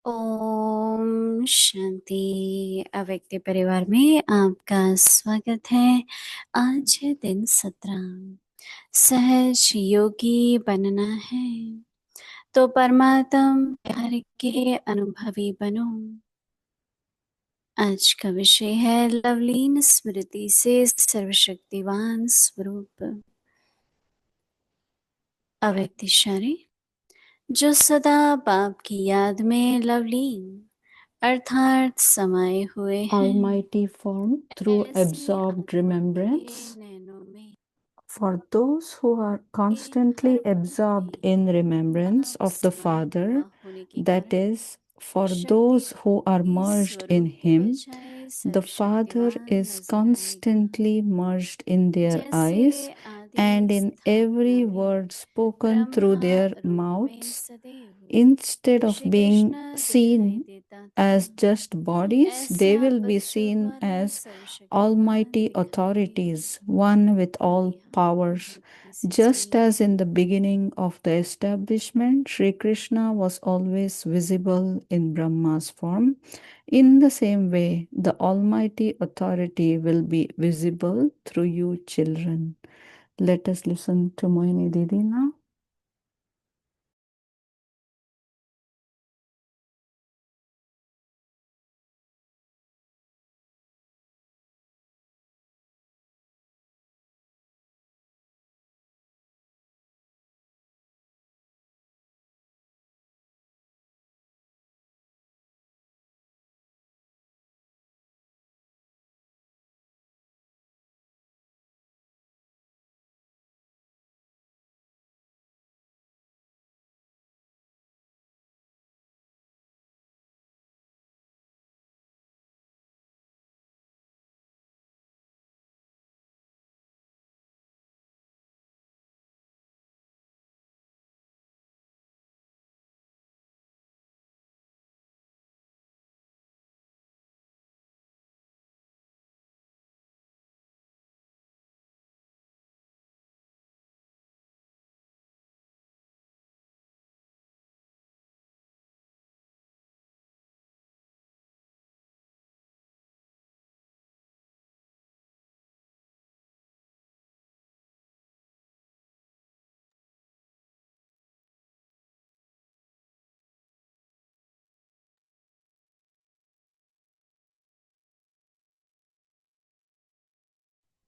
ओम शांति। अव्यक्ति परिवार में आपका स्वागत है। आज है दिन 17। सहज योगी बनना है तो परमात्म प्यार के अनुभवी बनो। आज का विषय है लवलीन स्मृति से सर्वशक्तिवान स्वरूप। अव्यक्ति शारी जो सदा बाप की याद में लवलीन अर्थात समाये हुए हैं, Almighty form through ऐसे absorbed अंकों के remembrance. नैनों में For those who are in constantly हर पल absorbed में in remembrance बाप of the समाये हुआ Father, होने के that कारण is, for शक्ति those who are merged in स्वरूप के Him, बजाय the Father सर्वशक्तिवान is नजर आएगा। constantly merged in their जैसे eyes and आदि in स्थापना every में word spoken through Brahma their रूप में mouths, सदैव instead of Shri being Krishna दिखाई seen देता था। as just bodies, ऐसे they आप will be बच्चों seen द्वारा as सर्वशक्तिवान almighty दिखाई देंगे। authorities, one with all अभी हम powers. ध्यान से Just सुनिए। as in the beginning of the establishment, Sri Krishna was always visible in Brahma's form, in the same way, the almighty authority will be visible through you children. Let us listen to Mohini Didi now.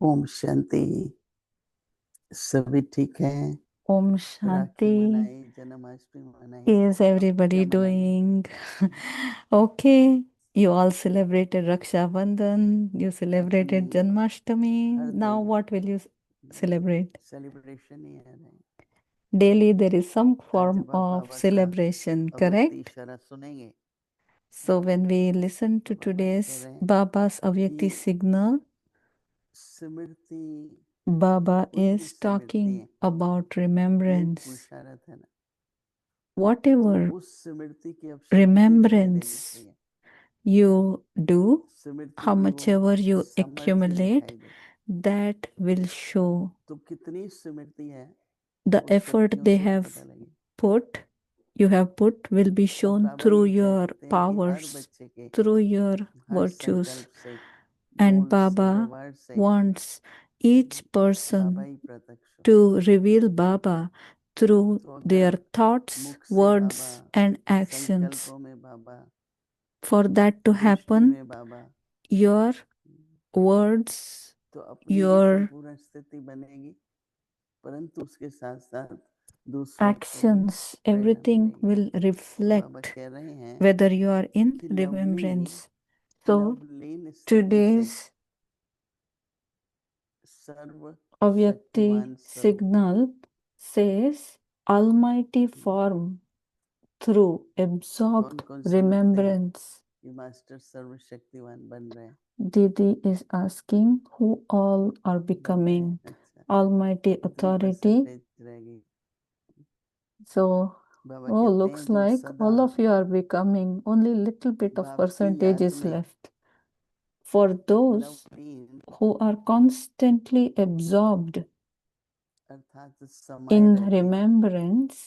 Om Shanti. सभी ठीक है? Om राखी Shanti. मनाई, जन्माष्टमी मनाई, Is everybody क्या मनाया? doing? Okay. You all celebrated Raksha Bandhan. You celebrated अपनी Janmashtami. हर Now दिन what will you celebrate? Celebration ही है रहे। Daily there is some आज form जब आप of बाबा का celebration, अव्यक्ति correct? इशारा सुनेंगे So when we listen to तो बाबा कह today's रहे हैं Baba's Avyakti कि signal, स्मृति Baba उनकी is स्मृति talking है, about ये एक remembrance. पुरुषार्थ है ना, तो Whatever उस स्मृति की अब शक्ति तुम्हें लेनी remembrance चाहिए। you do, स्मृति how में much वो ever you सामर्थ्य accumulate, दिखाई देता, that will show तो कितनी स्मृति है the उस effort शक्तियों they से have पता लगे। put, you have put will be अब shown बाबा through ये your चाहते हैं कि हर powers, बच्चे के through your हर virtues. संकल्प से, And बोल से, Baba व्यवहार से wants each बाबा person ही प्रत्यक्ष हो। to reveal Baba through तो their अगर thoughts, मुख से words, बाबा, and actions. संकल्पों में बाबा, For that to दृष्टि happen, में बाबा, your words, तो अपनी भी your संपूर्ण स्थिति बनेगी, परंतु उसके साथ साथ दूसरों को भी actions, प्रेरणा everything मिलेगी। will तो बाबा reflect कह रहे हैं whether you are in कि remembrance. So लवलीन स्थिति से today's Avyakti सर्वशक्तिवान स्वरूप signal says Almighty form through absorbed कौन-कौन समझते हैं remembrance. कि मास्टर सर्वशक्तिवान बन रहे हैं? Didi is asking who all are becoming अच्छा, Almighty कितनी authority. परसेंटेज रहेगी? So, बाबा oh, कहते looks हैं जो like सदा all of you are becoming. Only little bit of बाप की percentage याद is में left. For those Lovleen who are constantly absorbed अर्थात समाये in रहते हैं, remembrance,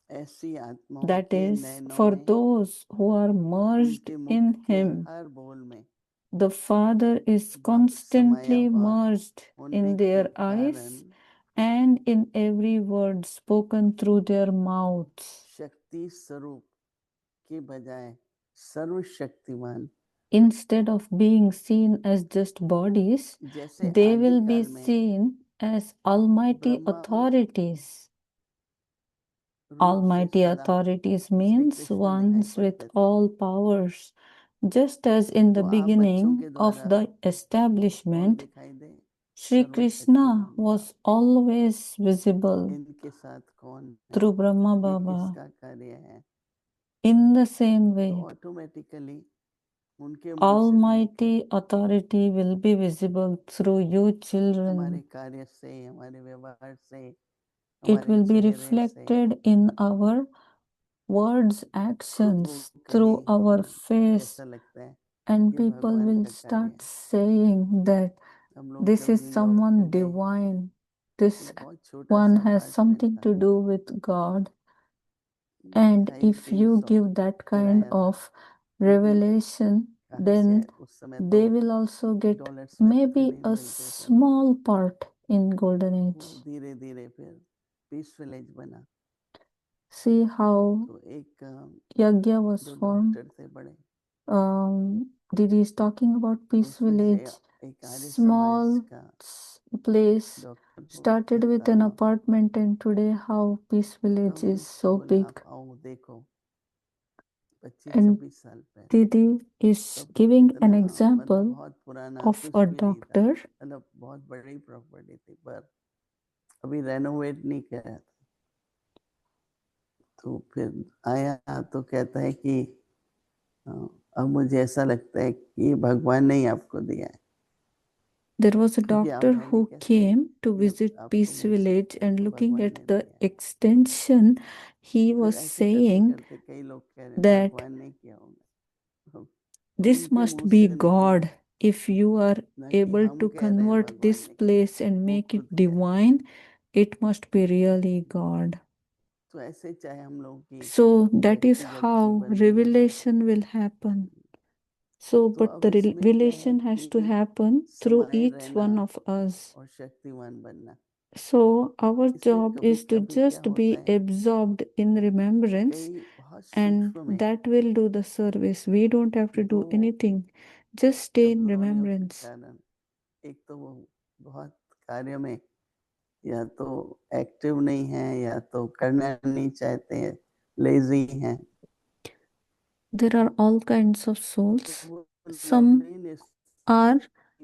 ऐसी आत्माओं That के is, नैनों for में, those who are merged उनके मुख in के Him, हर बोल में the Father is बाप समाया constantly हुआ merged होने in के their कारण eyes and in every word spoken through their mouths. शक्ति स्वरूप के बजाय सर्वशक्तिमान, Instead of being seen as just bodies, जैसे they will be आदिकाल में seen as almighty Brahma authorities. रूप से Almighty सदा authorities श्री means कृष्ण दिखाई ones with पड़ते थे। all powers. Just as in the तो आप बच्चों beginning के of द्वारा the कौन establishment, दिखाई दे? Sri Krishna सर्वशक्तिमान was बाप। always visible इनके साथ कौन है? through Brahma ये Baba. किसका कार्य है? In the same तो way, ऑटोमेटिकली उनके मुंह से भी Almighty निकले, authority will be visible through you हमारे children. कार्य से, हमारे व्यवहार से, It हमारे will be चेहरे से reflected in our words, खुद actions, वो through कहें, our face, ऐसा लगता है and ये people भगवान will का कार्य start है। saying that हम लोग this जब is न्यूयॉर्क someone में गए divine. तो This बहुत छोटा one सा has अपार्टमेंट something था, to do with God. And if you 250-300 give that kind किराया था। of लेकिन revelation, कहाँ then से उस समय they तो will also get dollar sweat maybe नहीं a मिलते थे। small part in Golden वो Age. धीरे धीरे फिर पीस विलेज बना। See how तो एक Yagya was जो formed. डॉक्टर थे बड़े, Didi is talking about Peace उसमें से Village. एक आर्य समाज Small का place डॉक्टर को started with गिरफ्तार an हुआ। apartment, and today how Peace तो Village हमने is उसको so बोला big. आप आओ देखो, And 25-26 साल पहले Didi is तब giving an इतना मतलब example बहुत पुराना of कुछ a भी नहीं था, doctor. मतलब बहुत बड़ी प्रॉपर्टी थी, पर अभी रेनोवेट नहीं किया था। तो फिर आया तो कहता है कि अब मुझे ऐसा लगता है कि भगवान ने ही आपको दिया है। There was a क्योंकि आप doctor रह नहीं who कैसे came to जब visit आपको Peace मुझसे Village, and तो looking भगवान at ने the दिया है। extension, he फिर was ऐसे करते saying करते कई लोग कह रहे हैं that भगवान ने किया होगा। this उनके must मुंह be से निकले, God. If you are ना कि able हम to कह रहे हैं convert भगवान this ने किया, place and वो make खुद it कह रहे हैं। divine, it must be really God. तो ऐसे चाहे हम लोग की So that is व्यक्तिगत how जीवन में हो, revelation will happen. So, तो but अब the इसमें क्या है revelation has to कि happen through समाये each रहना one of us. और शक्तिमान बनना। So our इसमें job कभी is to कभी क्या just होता be है, absorbed in remembrance, कई बहुत and सूक्ष्म में that will do the service. We don't have to do दो anything. Just stay in कमजोरियों के remembrance. कारण, एक तो वो बहुत कार्य में या तो एक्टिव नहीं है या तो करना नहीं चाहते हैं, लेजी हैं। There are all kinds of तो souls. वो Some loneliness are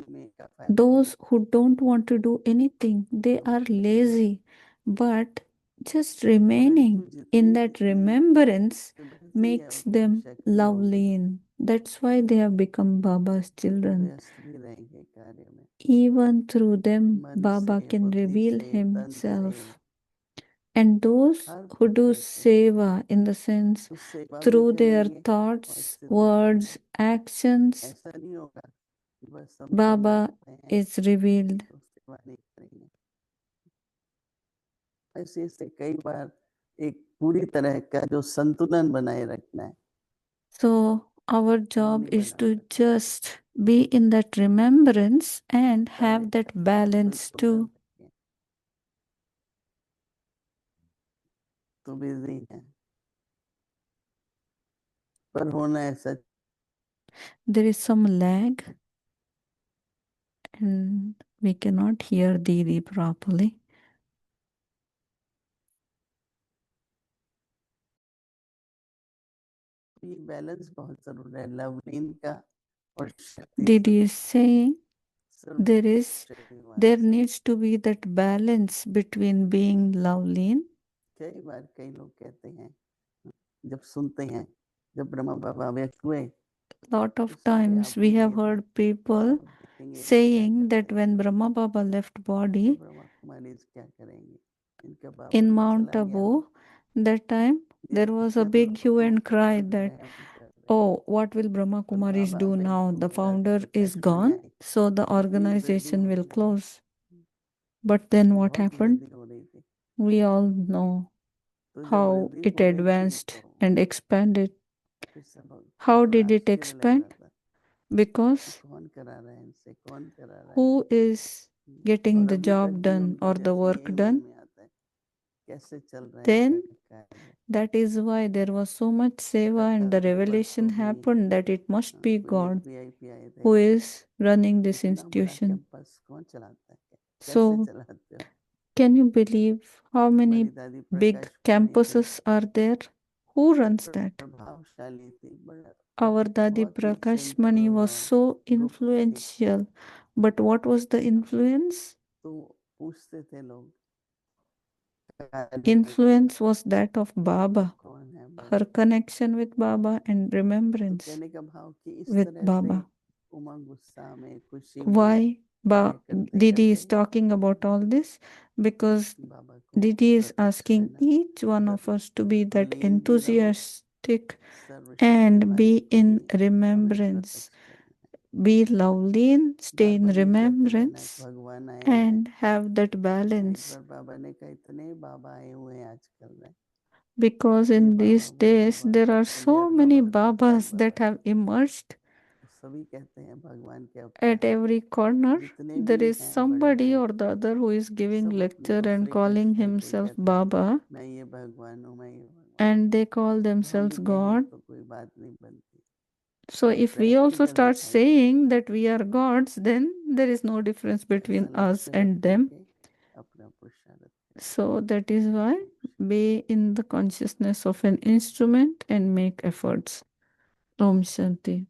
में का फायदा those है। who don't want to do anything. They तो are lazy. But just remaining परंतु in जितनी that remembrance बढ़ती है makes उतनी them शक्ति होगी, lovely. That's why they have become Baba's तो children. व्यस्त भी रहेंगे कार्य में, Even through them, मन Baba से, can बुद्धि reveal से, तन से, himself. And those her who do प्रकार से। seva, in the sense तो सेवा भी through their करेंगे और thoughts, सिद्धि भी words, करेंगे। actions, ऐसा नहीं होगा कि बस हम Baba चल रहे हैं is revealed. तो सेवा नहीं करेंगे। ऐसे ऐसे कई बार एक पूरी तरह का जो संतुलन बनाए रखना है, So our वो job नहीं is बना to सकते। just be in that remembrance and कार्य have that का balance संतुलन too. रखें। तो बिजी है, पर होना ऐसा There is some lag and we cannot hear Didi properly. ये बैलेंस बहुत जरूरी है, लवलीन का और शक्ति Didi is saying serve there शक्तिवान से। needs to be that balance between being lovely. कई बार कई लोग कहते हैं, जब सुनते हैं जब ब्रह्मा बाबा व्यक्त हुए, Lot तो of सारे times आप we have होंगे, heard people आप देखेंगे क्या saying that करते हैं, when Brahma Baba left तो body ब्रह्मा कुमारी क्या करेंगे, इनका बाबा in तो Mount चला गया, Abu, that time ये there was a फिर big hue and लोग cry सब that, रहम कर रहे हैं, oh, what will Brahma पर Kumaris बाबा do व्यक्त now? हो The गया founder तो is कैसे gone, न्याय, so the कितनी वृद्धि organization हो will रही है, close. But then what बहुत happened? वृद्धि हो रही थी। We all know. तो जब how वृद्धि it हो रही थी advanced तो and expanded. फिर सब How थोड़ा did it आश्चर्य लग expand? रहा था कि Because कौन करा रहा है इनसे, कौन करा रहा है। who is getting और the अभी तक job भी done उनका or the जैसे work यही मन done? में आता है, कैसे चल रहा है इनका Then कार्य। that is why there was so much seva and the तब द्रुपद revelation को भी happened that it must be कोई एक God वीआईपी आए थे who कि is running this इतना बड़ा institution. कैंपस कौन चलाता है, कैसे So, चलाते हो। can you believe how many हमारी दादी big प्रकाश मणि थी, campuses are there? Who बड़ी runs that? प्रभावशाली थी, बड़ा Our Dadi बहुत ही Prakashmani सिंपल was और so गुप्त थी। influential. But what was the influence? तो पूछते थे लोग कार्य में, Influence was that of Baba, कौन है her बड़ा। connection with Baba and तो remembrance कहने का भाव कि इस with तरह से Baba. उमंग उत्साह में खुशी में Why कार्य करते Didi करते is talking about all this? Because बाबा को Didi is प्रत्यक्ष asking रहना, each one of us to be that लीन भी रहो, enthusiastic and सर्वशक्तिमान be को भी in हमें remembrance. प्रत्यक्ष करना है। Be lovely and stay bar in बार ये कहते रहना कि remembrance भगवान आए हुए हैं। and have that एक balance. बार बाबा ने कहा इतने बाबा आए हुए हैं आजकल में, Because ये in बाबा these वो days Baba, there are so पुण्यात many बाबा, दुखदाई Babas Baba, that have emerged. तो सभी कहते हैं भगवान के At अवतार। every corner, जितने there भी is हैं बड़े somebody बड़े, or the other who is giving सब अपने lecture को and श्री कृष्ण calling करके himself कहते हैं Baba, मैं ये भगवान हूँ, मैं ये भगवान। and they call तो हम themselves भी कहें God. तो कोई बात नहीं बनती, So if we also practical start दिखाई दे। saying that we are gods, then there is no difference ऐसा between us लक्ष्य रख and them. करके अपना पुरुषार्थ करें। So that is why be in the consciousness of an instrument and make efforts. Om Shanti.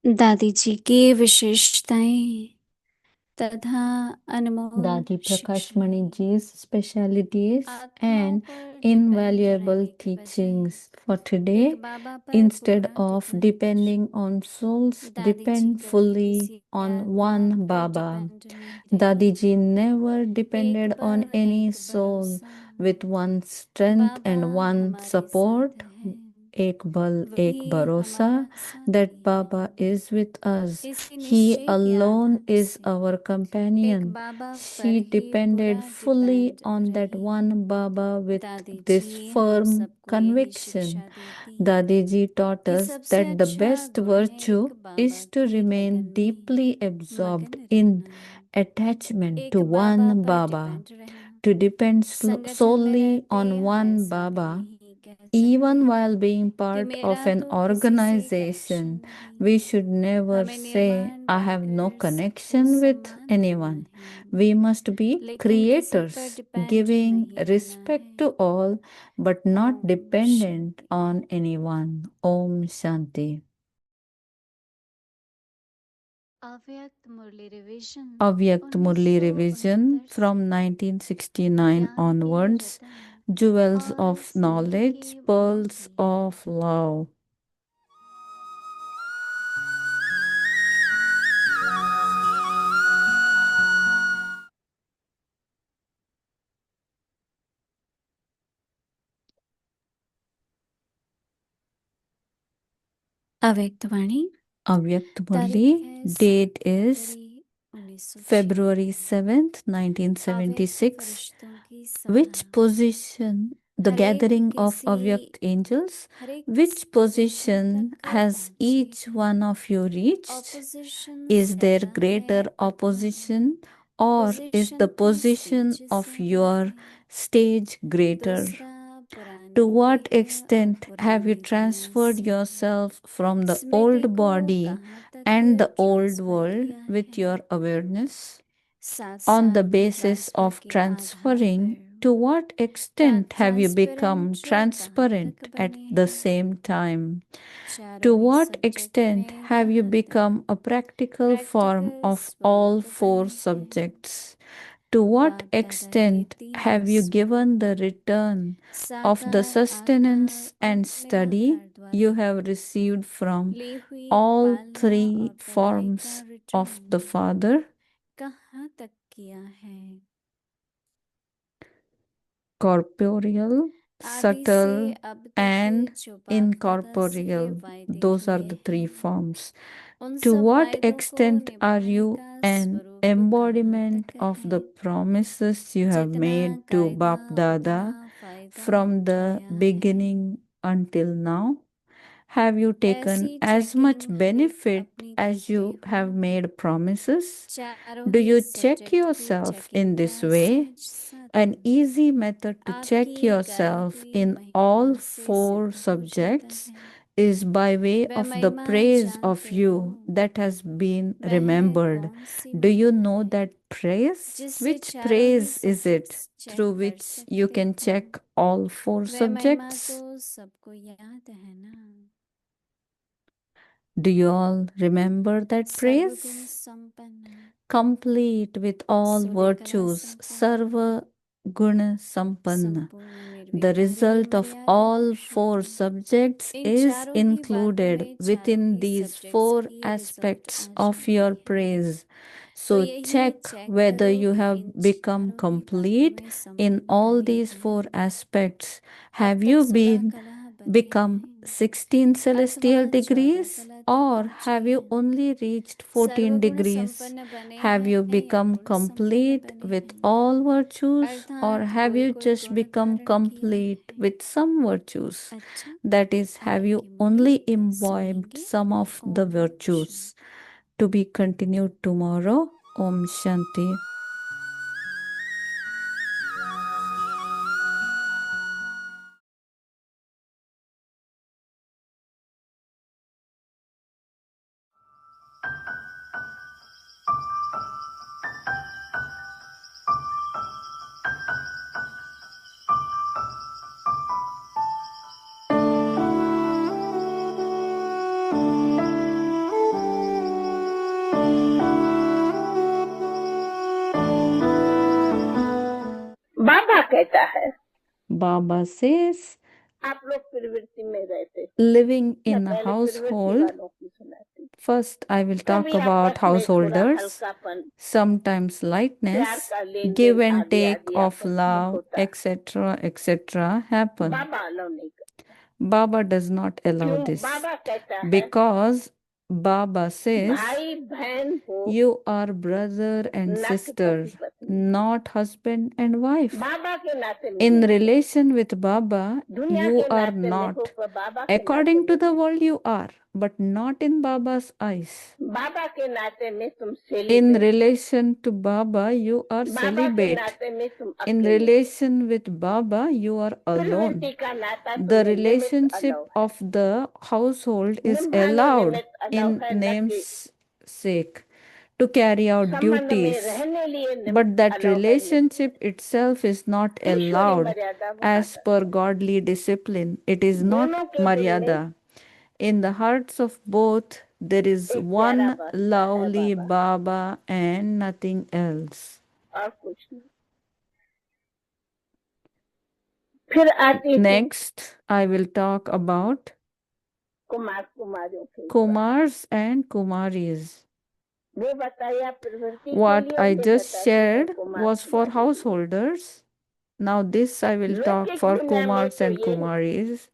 दादी जी की विशेषताएं तथा अनमोल Dadi Prakashmani शिक्षाएं ji's specialities आत्माओं and पर डिपेंड invaluable रहने के बजाय teachings for एक today. बाबा पर Instead पूर्ण of dependence. depending on souls, दादी जी depend कभी fully किसी on आत्मा one पर Baba. डिपेंड नहीं Dadi रही। ji never एक depended on बल any एक soul भरोसा, with one strength Baba and one हमारे साथ support. हैं, Ek bal, ek वही bharosa हमारा that साथी Baba है। is with us. इसी He निश्चय के alone आधार is से our एक companion. बाबा पर She ही depended पूरा fully डिपेंड on that रही। one Baba with दादी this जी हम firm सबको यही conviction. शिक्षा देती Dadi ji taught कि us सबसे that the अच्छा best गुण है virtue एक बाबा is to की remain लगन में deeply absorbed मगन in रहना, attachment एक to बाबा one पर Baba. डिपेंड रहना। To depend संगठन में solely रहते on हर one समय Baba, यही कह even सकते while being कि part of मेरा an तो किसी से organization, कनेक्शन नहीं। we should never हमें say, निर्माण I have no बनकर सबको connection with सम्मान देना anyone. है, We must be लेकिन किसी पर creators, डिपेंड giving नहीं रहना respect है। to all, but not Om dependent Shanti. on anyone. Om Shanti. अव्यक्त मुरली रिवीजन Avyaक्त Murli revision 1969 from से 1969 ज्ञान के onwards, रतन Jewels और of स्नेह के Knowledge, Pearls मोती। of Love. अव्यक्तवाणी Avyakt तारीख Murli, है date 7 is February 1996। February 7th, अव्यक्त 1976. फरिश्तों की Which सभा position, the हर एक gathering of किसी Avyakt angels, हर एक which पोजीशन position तक has पहुंचे। each one of you reached? Opposition Is there ज्यादा greater है अभी, opposition, or is position the की position स्टेज of से your stage greater? दूसरा पुरानी To भी what है और extent have you पुरानी दुनिया transferred से yourself from the Smriti old को body कहाँ तक and the old transfer world किया with है। your awareness? साथ On the साथ basis ट्रांसफर of के आधार transferring, पर to what extent have you become transparent जो कहाँ transparent तक at बने the हैं। same time? चारों To he what subject extent में have you कहाँ तक become a practical form practical of all स्वरूप four बने हैं। subjects? To what बाप दादा के extent तीनों have you given the स्वरूप return of the साकार sustenance आकार और and study निराकार you द्वारा have received from ली हुई all पालना three और पढ़ाई forms का of the रिटर्न Father? कहाँ तक किया है। Corporeal, आदि से subtle, अब तक and जो बाप दादा से incorporeal. वायदे Those are किए the three हैं, forms. उन To सब what वायदों को extent are निभाने you का an स्वरूप कहाँ embodiment तक of है। the promises you have जितना made to कायदा Bap Dada उतना फायदा from the उठाया है। beginning until now? Have you taken ऐसी as much चेकिंग हर एक benefit अपनी as करते you हो। have made promises? चारों Do he you check subject की yourself in चेकिंग this का way? सहज An साधन easy method to check आपकी गाई yourself हुई in महिमा all से four सिद्ध हो जाता subjects है। is by way वह of the महिमा praise of जानते हो you that has been वह remembered. कौन सी Do you महिमा know है that praise? जिससे Which चारों ही praise is it subjects check through कर which you सकते can हो। check all four वह महिमा subjects? तो सबको याद है ना। Do you all remember that सर्वगुण praise? संपन्न Complete with all सूर्य कला virtues, संपन्न Sarva Guna Sampanna. संपूर्ण The निर्विकारी result of मर्यादा all four Purushottam. subjects in is चारों ही बातों included में चारों within he these subjects four की रिजल्ट aspects आ of जाती your है। praise. तो So यही check चेक whether करो you कि have इन become चारों ही बातों complete में in संपन्न all बने these कि four नहीं। aspects. अब Have तक you सुलह been कलह बने become हैं 16 celestial अथवा 14 degrees, कला तक or पहुँचे have you हैं। only reached 14 सर्वगुण degrees? संपन्न बने Have you हैं या become गुण संपन्न complete बने with हैं। all virtues, or अर्थात have कोई you कोई just गुण become धारण किया complete है। with some virtues? अच्छा That is, have आगे you की मुरली only कल imbibed सुनेंगे। some of the Om virtues? Shanti. To be continued tomorrow. Om Shanti. बाबा कहता है Baba says, आप लोग प्रवृत्ति में रहते। living मैं in a पहले प्रवृत्ति household. वालों की सुनाती। First, I will talk कभी about आपस में थोड़ा householders. हल्कापन, Sometimes प्यार lightness, का लेन give देन and आदि take आदि of आपस में love, होता है। etc., happen. बाबा अलाउ नहीं करता। Baba does not allow क्यों? this बाबा कहता है because Baba says भाई बहन हो you are brother and न कि sister, पति पत्नी। not husband and wife. बाबा के नाते In नहीं हो, relation with Baba, दुनिया you के are नाते नहीं हो, not. पर बाबा के According नाते to the नहीं world, you are, but not in Baba's eyes. हो। बाबा के नाते में तुम In celebrate, relation to Baba, you are बाबा के celibate. नाते में तुम In अकेले। relation with Baba, you are alone. प्रवृत्ति का नाता The तुम्हें निमित्त relationship अलाउ है। of the household is निभाने allowed निमित्त अलाउ in है, न कि name's sake to carry out संबंध में duties, रहने लिए but निमित्त that अलाउ है। relationship itself is not Ishwari allowed मर्यादा as वहाँ per godly discipline. It is not दोनों के दिल में maryada. In the hearts of both, there is एक प्यारा one बसता है lovely Baba, Baba and nothing else. और कुछ नहीं। फिर आती थी Next, I will talk about Kumar कुमारियों के ऊपर। Kumars and Kumaris. वो बताया प्रवृत्ति के What लिए, I ये just बताती है shared कुमार was for कुमारियों के लिए। householders. Now, this I will talk लौकिक for दुनिया में Kumars तो and ये Kumaris.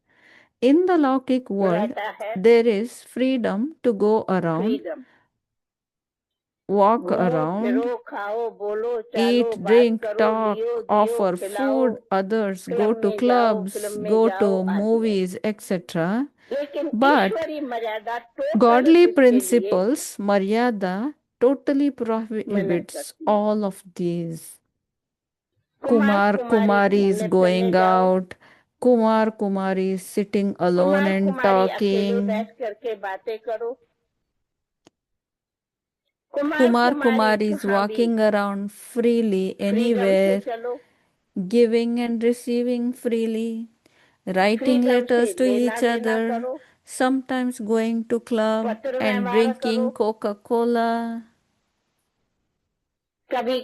In the Laukik world, रहता है there is freedom to go around, freedom. walk घूमो around, फिरो, खाओ बोलो चालो, eat, बात drink, करो, talk, लियो दियो offer खिलाओ, food, others, go club to में जाओ, clubs, फिल्म में go जाओ, to आदि है। movies, etc. लेकिन But ईश्वरी मर्यादा टोटल godly इसके लिए principles, Maryada, totally मना prohibits करती है। all of these. Kumar Kumar Kumari Kumari is घूमने फिरने going जाओ, out. Kumar Kumari is sitting alone Kumar and कुमारी अकेले talking. बैठ करके बातें करो, Kumar Kumar Kumari Kumari is कहाँ भी walking around freely फ्रीडम से anywhere, चलो, giving and receiving freely, writing freedom से letters to लेना each देना other, करो, sometimes going to club पत्र and व्यवहार drinking करो, Coca-Cola. कभी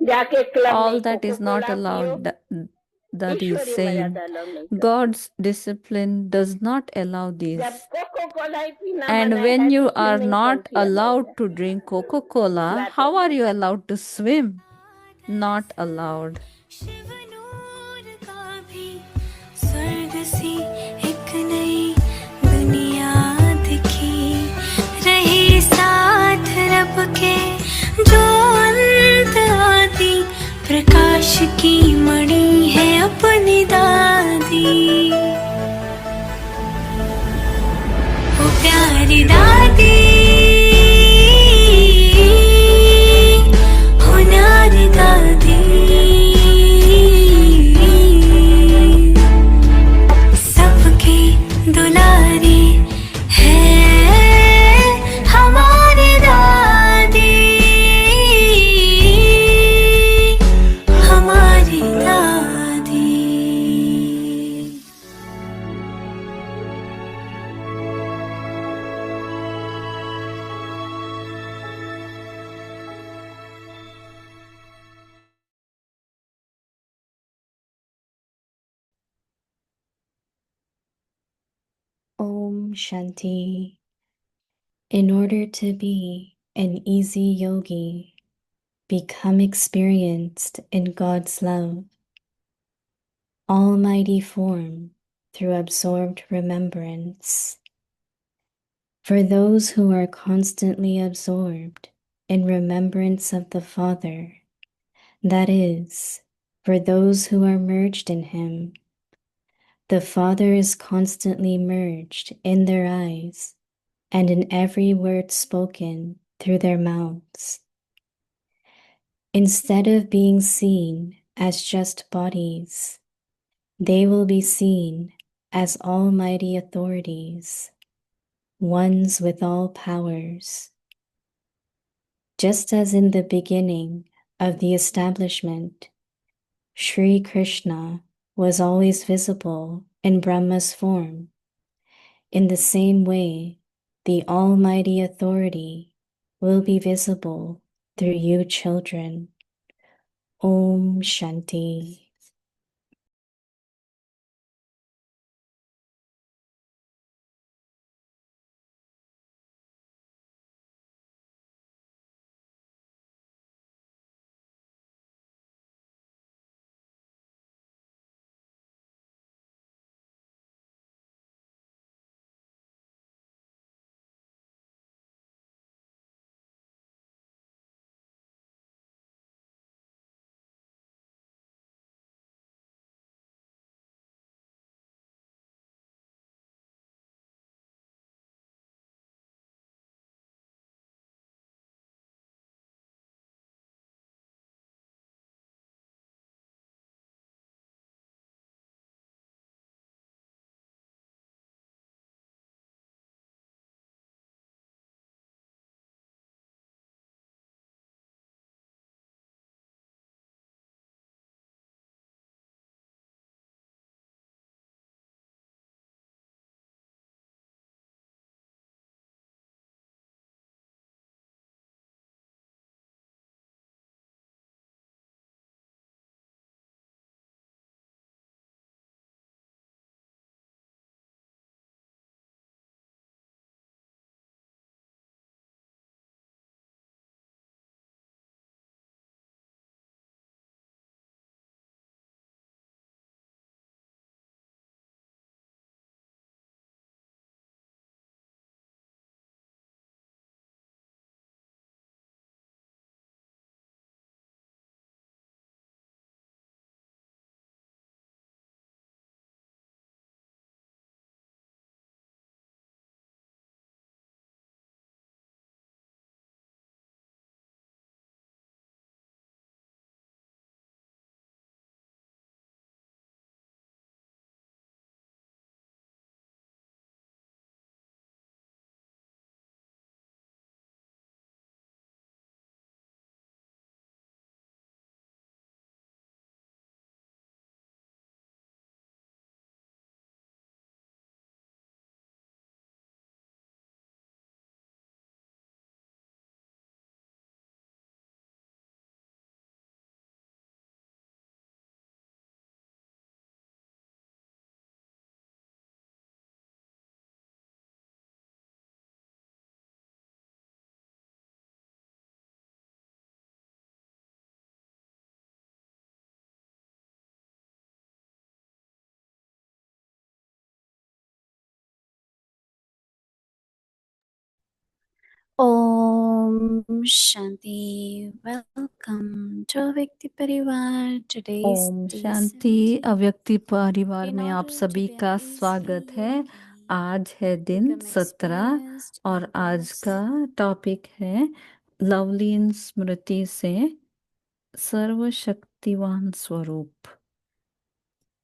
जाके क्लब All में that Coca is not Cola पियो। allowed. That is ईश्वरी saying मर्यादा अलाउ नहीं करती। God's discipline does not allow जब this. कोको कोला ही पीना And मना when है तो you are स्विमिंग कौन not सी अलाउड allowed है? to drink Coca-Cola, बात how है are you allowed to swim? Not allowed. Shiv नूर का भी स्वर्ग सी एक नई दुनिया दिखी, रही साथ रब के जो अंत आदि, प्रकाश की मणि है अपनी दादी। ओ प्यारी दादी, हो न्यारी दादी, सबकी दुलारी है हमारी दादी, हमारी दादी। Om Shanti. In order to be an easy yogi, become experienced in God's love, almighty form through absorbed remembrance. For those who are constantly absorbed in remembrance of the Father, that is, for those who are merged in Him, the Father is constantly merged in their eyes and in every word spoken through their mouths. Instead of being seen as just bodies, they will be seen as almighty authorities, ones with all powers. Just as in the beginning of the establishment, Sri Krishna was always visible in Brahma's form, in the same way, the almighty authority will be visible through you children. Om Shanti. Om Shanti. Welcome to Avyakti Parivar. Today's Om day शांति 17. अव्यक्ति परिवार In में आप order to सभी का begin स्वागत है। slowly, आज है दिन become 17 experienced और in आज this. का टॉपिक है लवलीन स्मृति से सर्वशक्तिवान स्वरूप।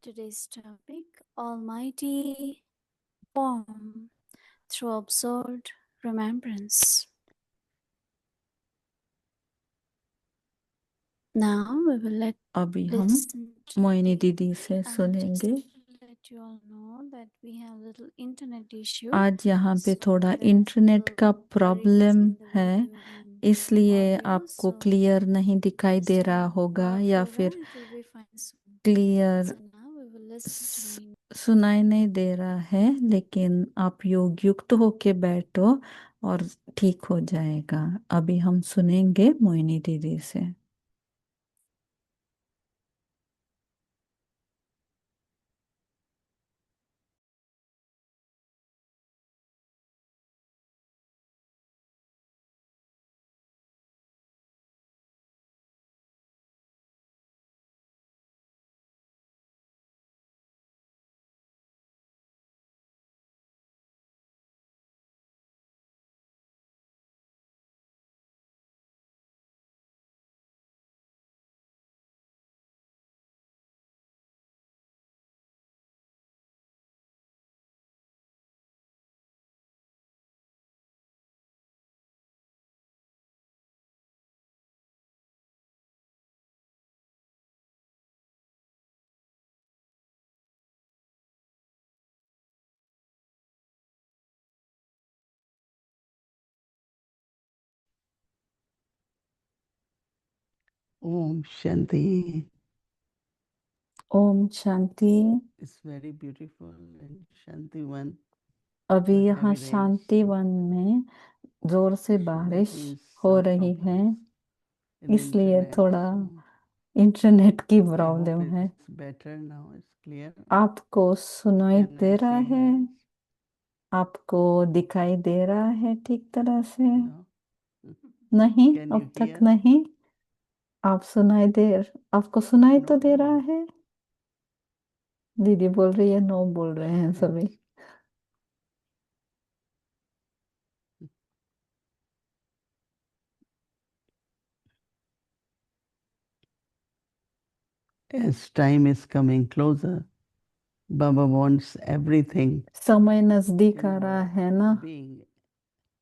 Today's topic, Almighty Form through absorbed remembrance. Now we will अभी हम listen to मोहिनी the दीदी से just सुनेंगे। to let you all know that we have little internet issue. आज यहाँ पे So थोड़ा there are इंटरनेट little का worries प्रॉब्लम in the है, video and इसलिए audio. आपको So क्लियर नहीं दिखाई दे रहा so होगा hope या for फिर that it will be fine soon. Clear So now we will listen to me. सुनाई नहीं दे रहा है, लेकिन आप योग युक्त होके बैठो और ठीक हो जाएगा। अभी हम सुनेंगे मोहिनी दीदी से। Om Shanti. Om Shanti. It's very beautiful and Shanti one. अभी But यहाँ heavy rains. शांति वन में जोर से So बारिश that is हो some रही है, problems in इसलिए internet. थोड़ा So इंटरनेट की I hope प्रॉब्लम है। it's better now. It's clear. आपको सुनाई Can दे I रहा see है? hands? आपको दिखाई दे रहा है ठीक तरह से? No. नहीं, Can you अब तक hear? नहीं। आपको सुनाई तो No. दे रहा है? दीदी बोल रही है नो, बोल रहे हैं सभी। As time is coming closer, Baba wants everything. समय नजदीक आ In रहा the है ना, being,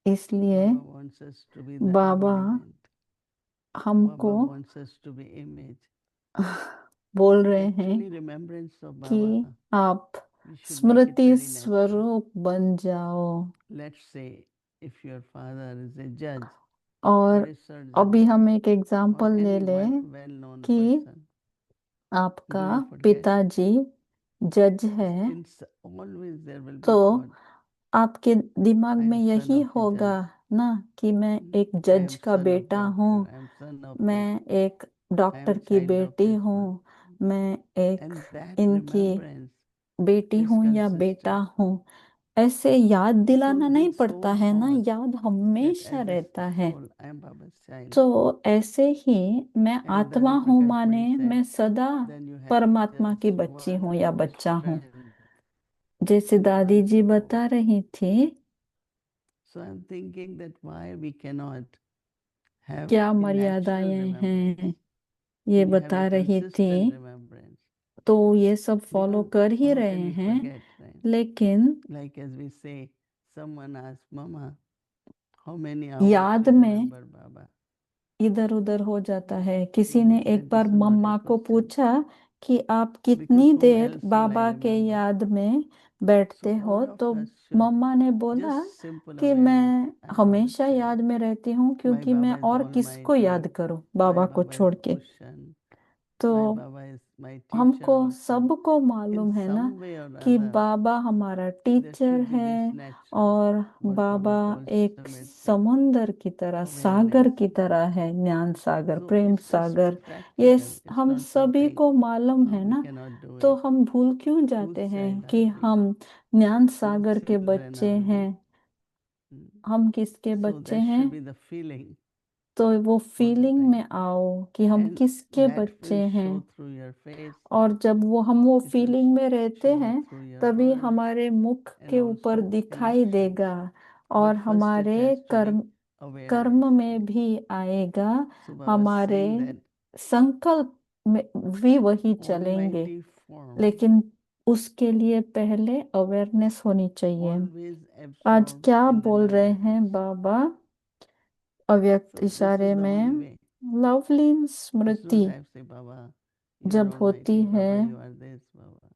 इसलिए Baba wants us to be the Baba embodiment. हमको Baba wants us to be image. बोल We रहे हैं actually remembrance of कि Baba. आप We should make it Smriti very natural. स्वरूप बन जाओ। Let's say if your father is a judge और or a surgeon अभी हम एक or एग्जाम्पल ले any लें well-known कि person, आपका do you forget? पिताजी जज है, Always there will be तो thought, आपके दिमाग I में am son यही of a होगा judge. ना कि मैं एक I जज am का son of बेटा हूँ, doctor. I am son of मैं this. एक I डॉक्टर am की child of बेटी this हूँ, one. मैं एक And that इनकी remembrance बेटी is हूँ या बेटा consistent. हूँ। ऐसे याद So दिलाना नहीं this पड़ता soul है ना, thought याद that हमेशा as a रहता है। soul I am Baba's child. तो ऐसे ही मैं And आत्मा Dadi हूँ Prakash माने Pai said, मैं सदा then you have परमात्मा की just बच्ची one हूँ या more बच्चा हूँ, strength जैसे in दादी one जी soul. बता रही थी। So I'm thinking that why we cannot have क्या a natural मर्यादाएं remembrance. हैं, ये We have बता a रही थी। consistent remembrance. तो ये सब फॉलो Because कर ही how रहे can we हैं, forget, right? लेकिन Like as we say, someone asked Mama, how many hours याद you में remember Baba? इधर उधर हो जाता है। किसी Mama ने एक said, bar this is not a मम्मा को question. पूछा कि आप Because कितनी whom there else will I बाबा के remember? याद में So बैठते हो, all of तो us should मम्मा ने बोला just simple कि awareness. मैं I am Baba's हमेशा child. याद में रहती हूँ, My क्योंकि मैं Baba is और किसको almighty. याद करूं My बाबा को Baba is छोड़ के। Bhushan. तो My Baba is my teacher हमको also. सबको In मालूम है ना some way or कि other, बाबा हमारा there टीचर should be है, this natural, और what बाबा Baba calls एक Samrit, समुंदर की तरह, सागर awareness. की तरह है, ज्ञान सागर, So प्रेम it's just सागर। ये practical. It's हम not सभी something को मालूम है we ना, cannot do तो it. हम भूल क्यों जाते Whose हैं child कि are we? हम ज्ञान Whose सागर के children बच्चे are we? हैं। हम किसके So बच्चे that हैं, should be the feeling तो वो all the फीलिंग time. में आओ कि हम And किसके that बच्चे will हैं। show through your face, और जब हम वो it will फीलिंग में रहते show हैं through your तभी words हमारे मुख and के ऊपर also in दिखाई actions. देगा और But first it हमारे has to कर्म be awareness. कर्म में भी आएगा। So Baba हमारे saying that संकल्प में भी वही चलेंगे, almighty form लेकिन उसके लिए पहले अवेयरनेस होनी चाहिए। always आज absorbed क्या in the बोल रहे lovely हैं face. बाबा अव्यक्त So this इशारे is the में? only way. Lovely It's not Smriti I say Baba, you are जब होती almighty, है Baba, you are this, Baba.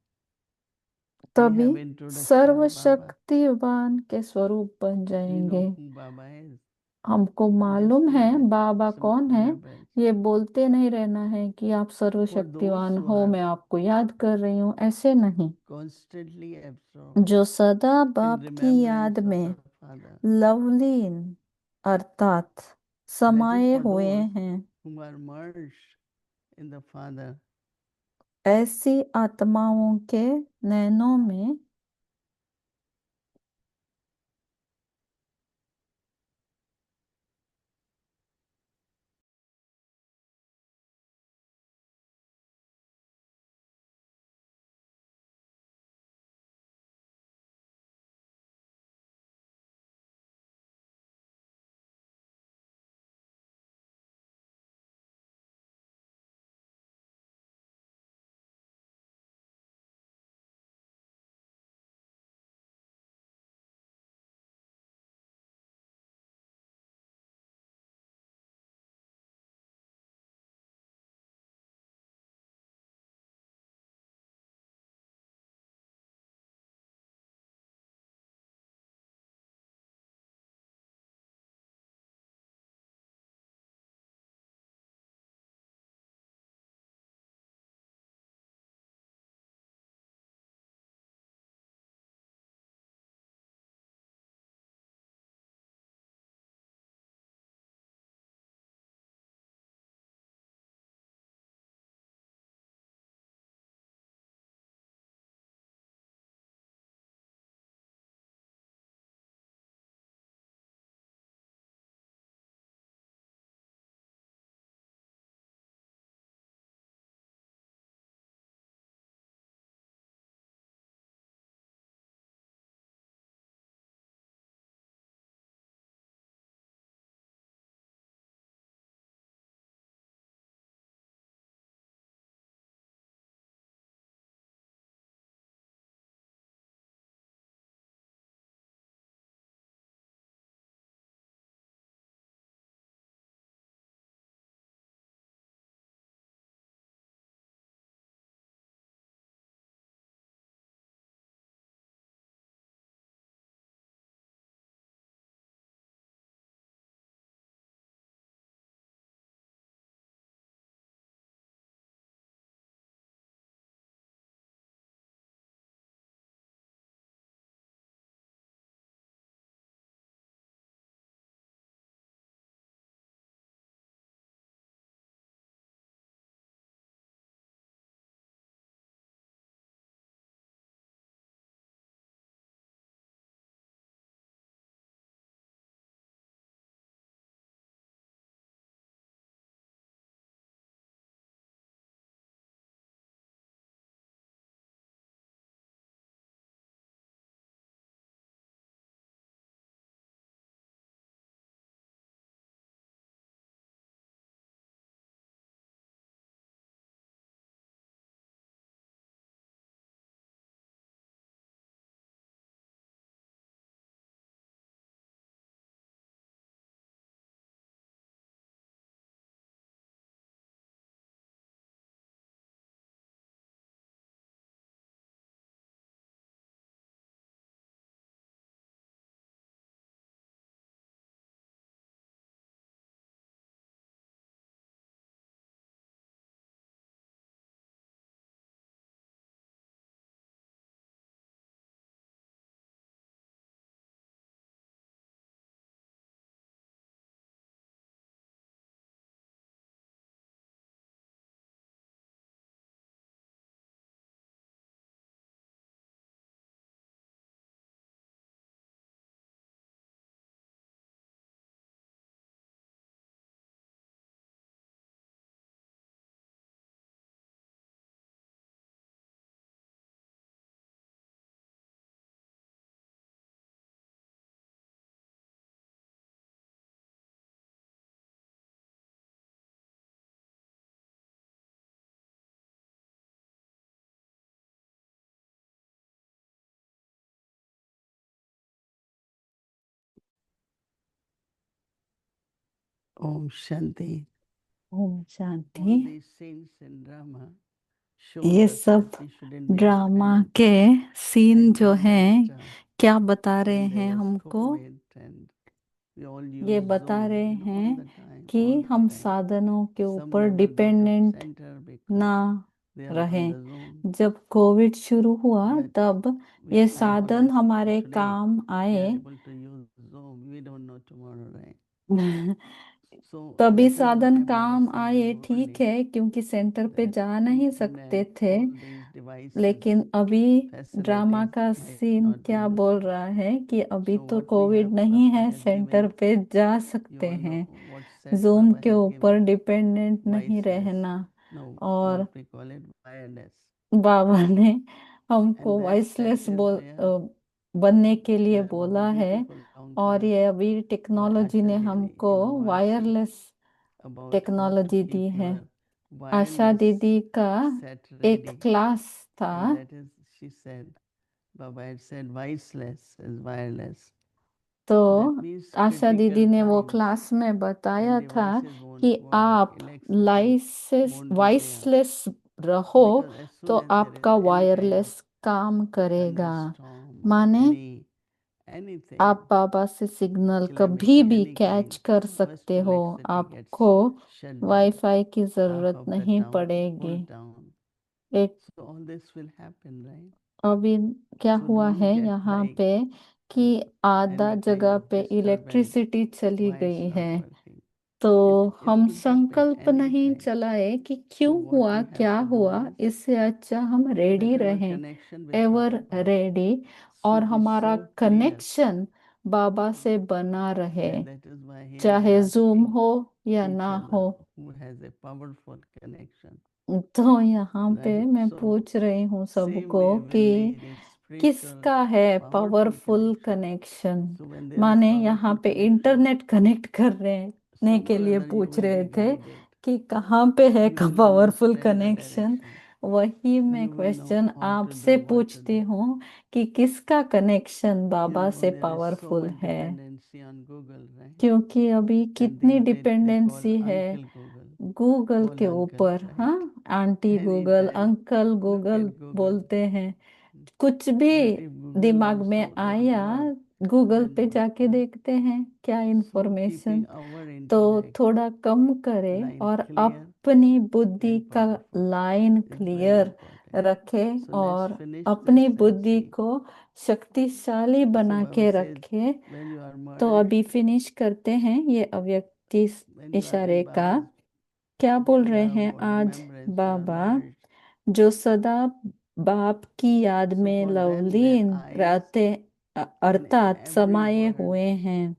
We तभी have introduction of Baba. सर्वशक्तिवान के स्वरूप बन We know जाएंगे। who Baba is. हमको We just मालूम say है that बाबा some कौन है। remembrance. ये बोलते नहीं रहना है कि आप For those सर्वशक्तिवान who हो, are मैं आपको याद कर रही हूँ, ऐसे नहीं। constantly absorbed जो सदा in बाप की याद remembrance of में the Father. लवलीन अर्थात That is समाये for हुए those हैं, who are merged in the Father. ऐसी आत्माओं के नैनों में Om Shanti. Om All Shanti. these scenes in drama ये shows us सब that we shouldn't be drama dependent. के सीन I जो know हैं that क्या बता रहे when there हैं was हमको, COVID and we all ये used बता Zoom, रहे all हैं the time, कि all the हम time. साधनों के Some ऊपर never got off dependent center ना because they are on रहें। the Zoom. जब कोविड शुरू हुआ But तब we, ये I साधन always, हमारे today काम we आए। are able to use Zoom. We don't know tomorrow, right? So तभी that is what साधन Baba was काम saying आए, in the ठीक morning, है, क्योंकि सेंटर पे that जा नहीं सकते internet, थे। all these devices, लेकिन अभी ड्रामा facilities का might सीन not be क्या बोल useful. रहा है कि अभी So तो what we कोविड have, नहीं Baba है, has सेंटर given, पे जा you सकते all know हैं, what set जूम Baba के has ऊपर given, डिपेंडेंट नहीं voiceless. रहना। No, और what we call it, wireless. बाबा ने हमको And that voiceless is there बनने के लिए about बोला a है, beautiful long और class ये अभी by टेक्नोलॉजी Asha ने Didi हमको in Vashi wireless about how to technology the keep है। your आशा wireless दीदी का set एक ready. क्लास था, And that is, she said, Baba had said voiceless is wireless. तो That means आशा दीदी critical ने वो times क्लास में बताया when था devices कि won't work, आप electricity won't be there. Voiceless रहो Because as तो soon as there is आपका any kind of वायरलेस काम करेगा। thunderstorm or माने anything, आप बाबा से सिग्नल कभी calamity, भी any कैच kind, कर first सकते हो, electricity gets आपको shut down. वाईफाई की Half जरूरत of the नहीं town पड़ेगी। full down. एक So all this will happen, right? अभी क्या So हुआ don't है get यहाँ like पे कि आधा any kind जगह of पे disturbance. इलेक्ट्रिसिटी चली Why it's गई not है, working? तो It हम could happen संकल्प नहीं anytime. चलाए कि So क्यों what हुआ, you have क्या to do हुआ। is इससे अच्छा हम रेडी that our रहें, connection with ever Baba ready, और should be हमारा so clear. कनेक्शन बाबा से बना रहे, And that is why he is चाहे जूम asking हो या each ना other हो। who has a powerful connection, तो यहाँ पे right? मैं So पूछ रही हूँ same सबको way when कि there is spiritual किसका है powerful powerful connection. Connection. So when there is माने यहाँ powerful पे connection, इंटरनेट कनेक्ट करने some के or लिए other you पूछ will रहे be थे guided. कि कहाँ पे है You will powerful understand the connection. direction. वही मैं You will know question how to आपसे do, what to पूछती do. हूँ कि किसका कनेक्शन You बाबा know से there is so powerful much है, dependency on Google, right? क्योंकि अभी And कितनी these days they call dependency है Uncle Google, गूगल all के uncles, ऊपर। right? हाँ, aunty Google, Anytime, uncle look Google at Google. बोलते हैं। कुछ भी But if Google दिमाग also में doesn't आया, work, गूगल then पे what? जाके देखते हैं क्या So इंफॉर्मेशन। keeping our तो intellect थोड़ा कम करें line और clear अपनी बुद्धि and का powerful line is very clear important. रखें So let's और finish अपनी this and बुद्धि see. को शक्तिशाली So बना Baba के says, रखें। when you are तो murdered, अभी फिनिश करते हैं ये अव्यक्ति when you are इशारे in का। Baba's क्या बोल रहे love हैं or आज remembrance, you are Baba? murdered. जो सदा बाप की याद So में for them, their Lovleen eyes रहते in अर्थात every समाये word हुए हैं।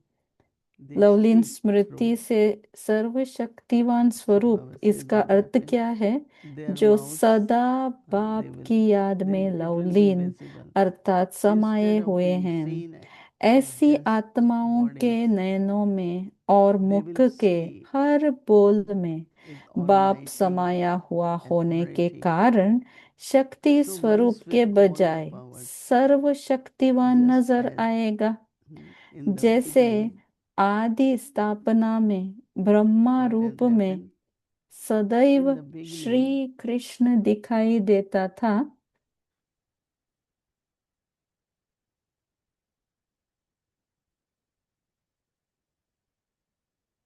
they Lovleen speak Smriti through. से सर्वशक्तिवान So स्वरूप, Baba says इसका what अर्थ happens. क्या है? Their जो mouths, सदा they बाप will, की याद में it will be Lovleen visible. अर्थात समाये Instead of हुए being हैं। seen as ऐसी just आत्माओं के bodies, नयनों में और they मुख will के see हर बोल में is बाप almighty समाया हुआ होने के authority. कारण शक्ति So स्वरूप once के with all बजाय powers, सर्वशक्तिवान just नजर as आएगा। in the जैसे beginning, आदि स्थापना में ब्रह्मा what has रूप में happened सदैव in the beginning, Shri Krishna दिखाई देता था,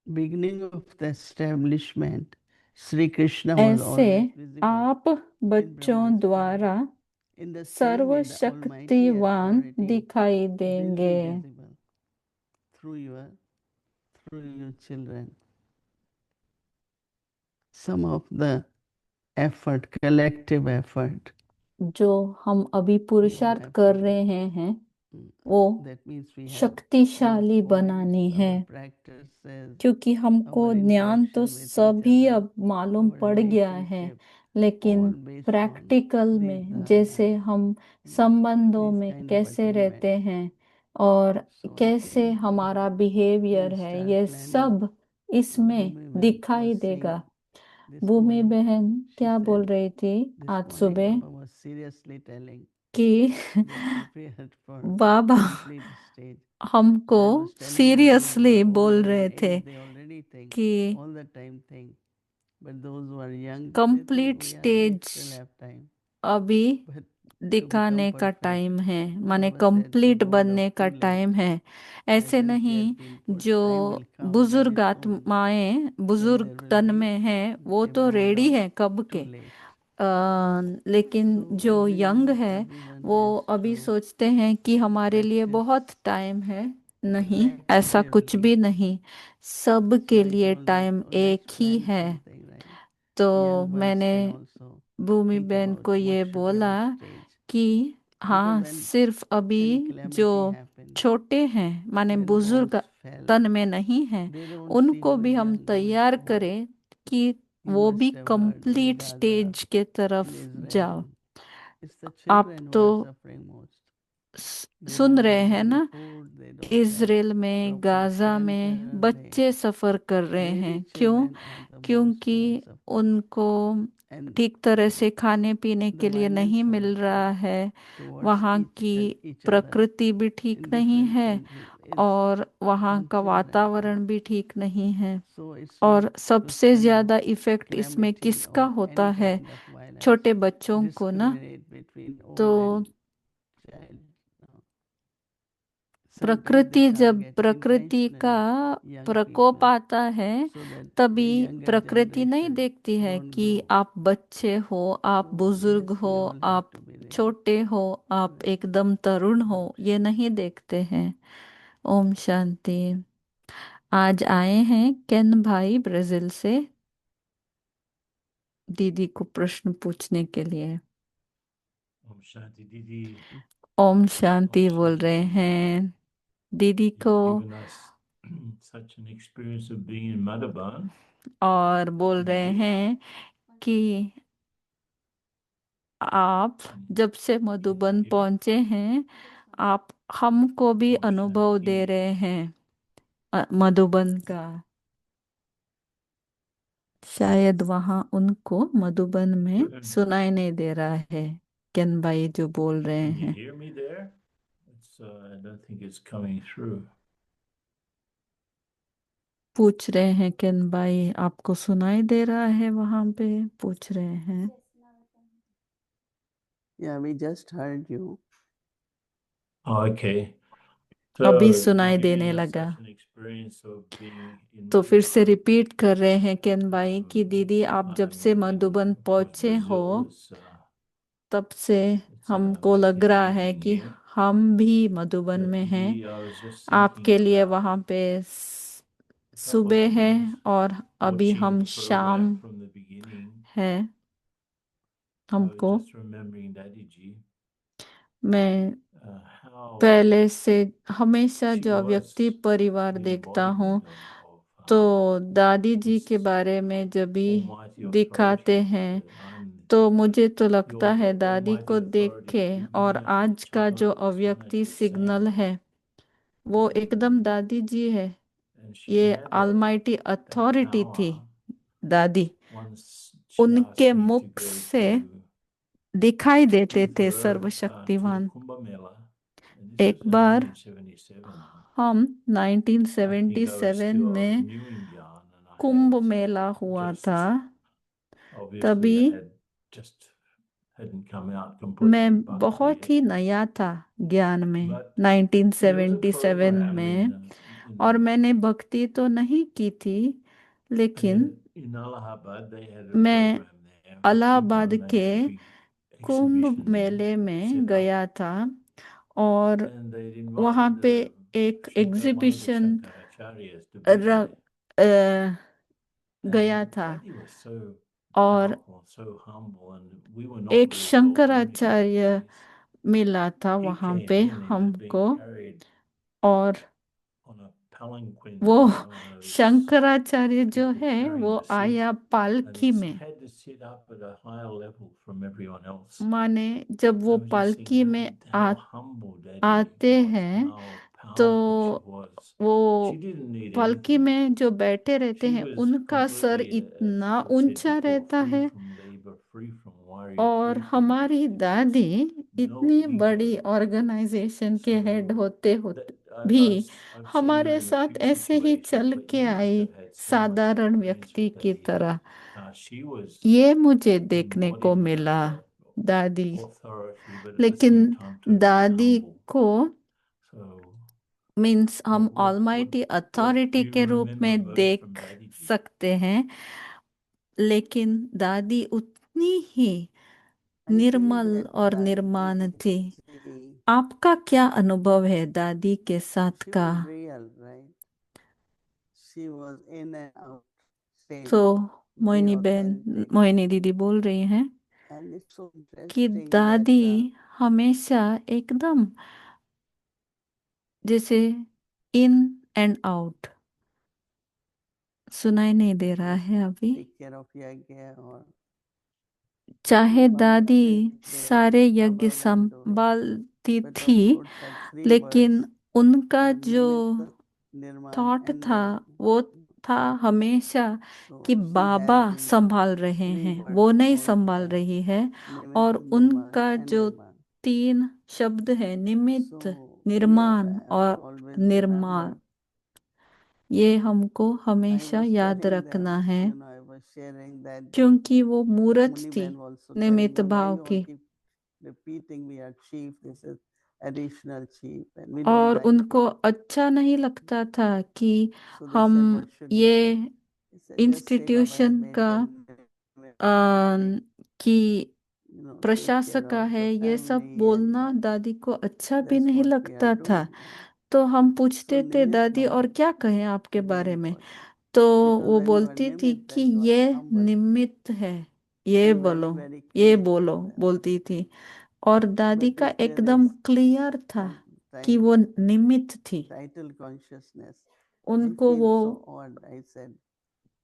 beginning of the establishment, Sri Krishna was ऐसे always visible आप in बच्चों Brahma's form. द्वारा In the same way, the almighty सर्वशक्तिवान authority दिखाई will be देंगे visible through your children. Some of the effort, collective effort, जो हम अभी we all पुरुषार्थ have to कर do. रहे हैं वो That means we have our शक्तिशाली points, बनानी है, our practices, क्योंकि हमको our ज्ञान तो interaction with each सभी other, अब मालूम our पड़ गया है, relationship, लेकिन all based on practical these में जैसे dharanas, हम संबंधों these में kind of कैसे रहते attainments. हैं और So I कैसे think हमारा बिहेवियर we'll है, start ये planning. सब इसमें Bhumi Bahan दिखाई was देगा। saying this भूमि morning, बहन she क्या बोल said रही थी this आज morning, सुबह Baba was seriously telling कि they prepared for Baba complete stage. हमको I was telling him when you seriously are बोल older रहे in थे age, they already think, कि all the time think. But those who are young, they think complete we stage still have time. अभी But to दिखाने become का perfect, time है, no, माने Baba said the complete mode of बनने का too late. Time है। Let ऐसे us नहीं, get input. जो Time will come बुजुर्ग by its own. आत्माएं Then there बुजुर्ग will तन be में हैं, वो a तो mode रेडी of है कब too के। late. लेकिन So जो यंग है everyone वो has अभी to सोचते हैं कि हमारे लिए practice. बहुत टाइम है। नहीं, Relax ऐसा कुछ every भी day. नहीं, सब So के I लिए told them, time oh, let's एक ही plan है। something, right? तो Young ones मैंने can also भूमि think बहन about को what ये should be बोला our stage. कि Because हाँ, when सिर्फ अभी any जो calamity happens, छोटे हैं, माने when बुजुर्ग bones fell, तन में नहीं हैं, they don't see उनको who भी is हम young, who is तैयार old. करें कि You वो must भी have heard complete in Gaza, stage के तरफ in जाओ। Israel, it's the आप children who तो are suffering most. They soon don't रहे have हैं any ना, food, they don't have Israel में, proper गाजा में shelter, they बच्चे सफर कर रहे lady हैं। क्यों? children are the most क्योंकि who are suffering. उनको And ठीक तरह से खाने पीने the के लिए violence नहीं मिल रहा also है, towards वहाँ की each other प्रकृति भी ठीक in नहीं different है countries is और वहाँ on का children. वातावरण भी ठीक नहीं है। So it's और not सबसे question ज्यादा of इफेक्ट इसमें calamity किसका or होता any है? kind of violence, छोटे बच्चों को ना। discriminate between तो old and child. No. Sometimes they प्रकृति, जब target प्रकृति का intentionally young प्रकोप people आता है, so that the तभी younger प्रकृति नहीं generation देखती है don't कि grow. आप बच्चे हो, आप So बुजुर्ग yes, हो, we all have आप to be there. छोटे हो, आप एकदम तरुण हो, ये नहीं देखते हैं। ओम शांति। आज आए हैं केन भाई ब्राजील से दीदी को प्रश्न पूछने के लिए। ओम शांति दीदी। ओम शांति ओम बोल शांति रहे दीदी। हैं। दीदी को You've given us such an experience of being in Madhaban. और बोल रहे हैं कि आप जब से मधुबन पहुंचे हैं, आप हमको भी ओम अनुभव शांति। दे रहे हैं मधुबन का। शायद वहां उनको मधुबन में सुनाई नहीं दे रहा है, केन भाई जो बोल रहे Can you हैं। hear me there? I don't think it's coming through. पूछ रहे हैं केन भाई, आपको सुनाई दे रहा है वहां पे? पूछ रहे हैं। Yeah, we just heard you. Oh, okay. अभी So सुनाई you've देने given us लगा। such an experience of being in तो फिर से Madhaban. रिपीट कर रहे हैं केन भाई कि दीदी, आप जब से मधुबन Of course, पहुंचे हो, Brazil is तब से हमको लग it's रहा है amazing कि here. हम भी मधुबन But में हैं। Didi, I was just thinking आपके लिए about वहां पे a couple of सुबह है things. और अभी Watching हम the शाम program from the beginning, है I was हमको। just remembering Daddy Ji, मैं how पहले से हमेशा she जो was अव्यक्ति परिवार the देखता हूँ, embodiment of तो दादी जी this के बारे में जब भी almighty दिखाते authority. हैं, I'm तो मुझे तो लगता है your दादी almighty को देख authority के, to और me, आज का जो Chago, is one अव्यक्ति and the signal same. है वो एकदम दादी जी है। And she ये had ऑलमाइटी an अथॉरिटी थी hour दादी, once she उनके asked me to मुख go से to दिखाई देते with थे her to the सर्वशक्तिमान। Kumbh Mela. And this एक was in बार 1977. हम I think I was 1977 still में new in Gyan, and I Kumbh had मेला हुआ just था। obviously तभी I had just hadn't come out completely मैं bhakti बहुत yet. ही नया था ज्ञान में But there was a 1977 program में, in और मैंने भक्ति तो नहीं की थी, लेकिन in Allahabad they had a मैं program there. Bhakti Allahabad Bhavan, they के had a big Kumbh exhibition मेले में set up, गया था, और and they'd वहाँ invited पे एक one of the exhibition Shankaracharyas to be there. गया And था, Daddy was so और powerful, so humble, and we were not एक very well known in that Shankaracharya place. मिला था He वहाँ came पे in, he was being हमको, carried और on a palanquin, वो one of those शंकराचार्य जो people है carrying वो the seat, आया and पालकी he में। had to sit up at a higher level from everyone else. माने जब वो I was just पालकी thinking में how humble Daddy आते was, हैं, how तो powerful she was. वो She didn't need पालकी anything. में जो बैठे रहते She हैं, was उनका सर completely, इतना what's said ऊंचा before, रहता free है, from labor, free from worry, और free from हमारी anything else. दादी No इतनी बड़ी ego. ऑर्गेनाइजेशन के हेड So होते होते that भी I've seen her हमारे in a साथ few ऐसे ही situations, चल but के you must I, have had so much साधारण experience व्यक्ति with की Dadi. तरह। She was ये मुझे देखने को embodiment मिला of दादी, authority, but at the लेकिन same time totally दादी humble. को So मीन्स हम what almighty do authority you के रूप remember में most देख from Dadi ji? सकते हैं, लेकिन दादी उतनी ही I think निर्मल that और निर्माण Dadi, थी। she आपका क्या अनुभव है दादी के साथ she का? was real, right? She was in and out state, तो very मोहिनी बहन, authentic. मोहिनी दीदी बोल रही हैं And it's so कि interesting दादी that हमेशा एकदम जैसे इन एंड आउट। सुनाई नहीं दे रहा है अभी। take care of yagya or चाहे Baba दादी will do, सारे यज्ञ Baba will do it. संभालती But थी, of course that three लेकिन words उनका were जो Nimitta, Nirman थॉट and था Niran. वो था हमेशा कि So she Baba had these संभाल रहे three हैं, वो words नहीं all the संभाल time. रही है। और Nimitta, Nirman उनका and जो Nirman. 3 शब्द है निमित्त, So निर्माण I और always निर्माण, remember ये हमको I हमेशा was याद telling रखना them, है, I was sharing that क्योंकि वो मूर्त Muni थी Ben also telling निमित्त me, why भाव you all की। keep repeating we are chief, this is additional chief and we don't और like उनको it. अच्छा नहीं लगता था कि So they हम said, what should we ये say? He said, just say Baba has institution made का them, की take प्रशासक care of है, the ये सब family बोलना and दादी को अच्छा भी that's नहीं what we are लगता था। doing. तो हम So पूछते थे Nimit दादी और Bhava क्या कहें आपके is very बारे में, important. तो Because वो when you are बोलती थी Nimit, कि then you are ये humble निमित्त है, ये and बोलो, very, very ये clear. बोलो बोलती थी। और दादी But का if there एकदम is क्लियर था कि sometimes वो निमित्त थी। title consciousness, I उनको feel वो so odd. I said,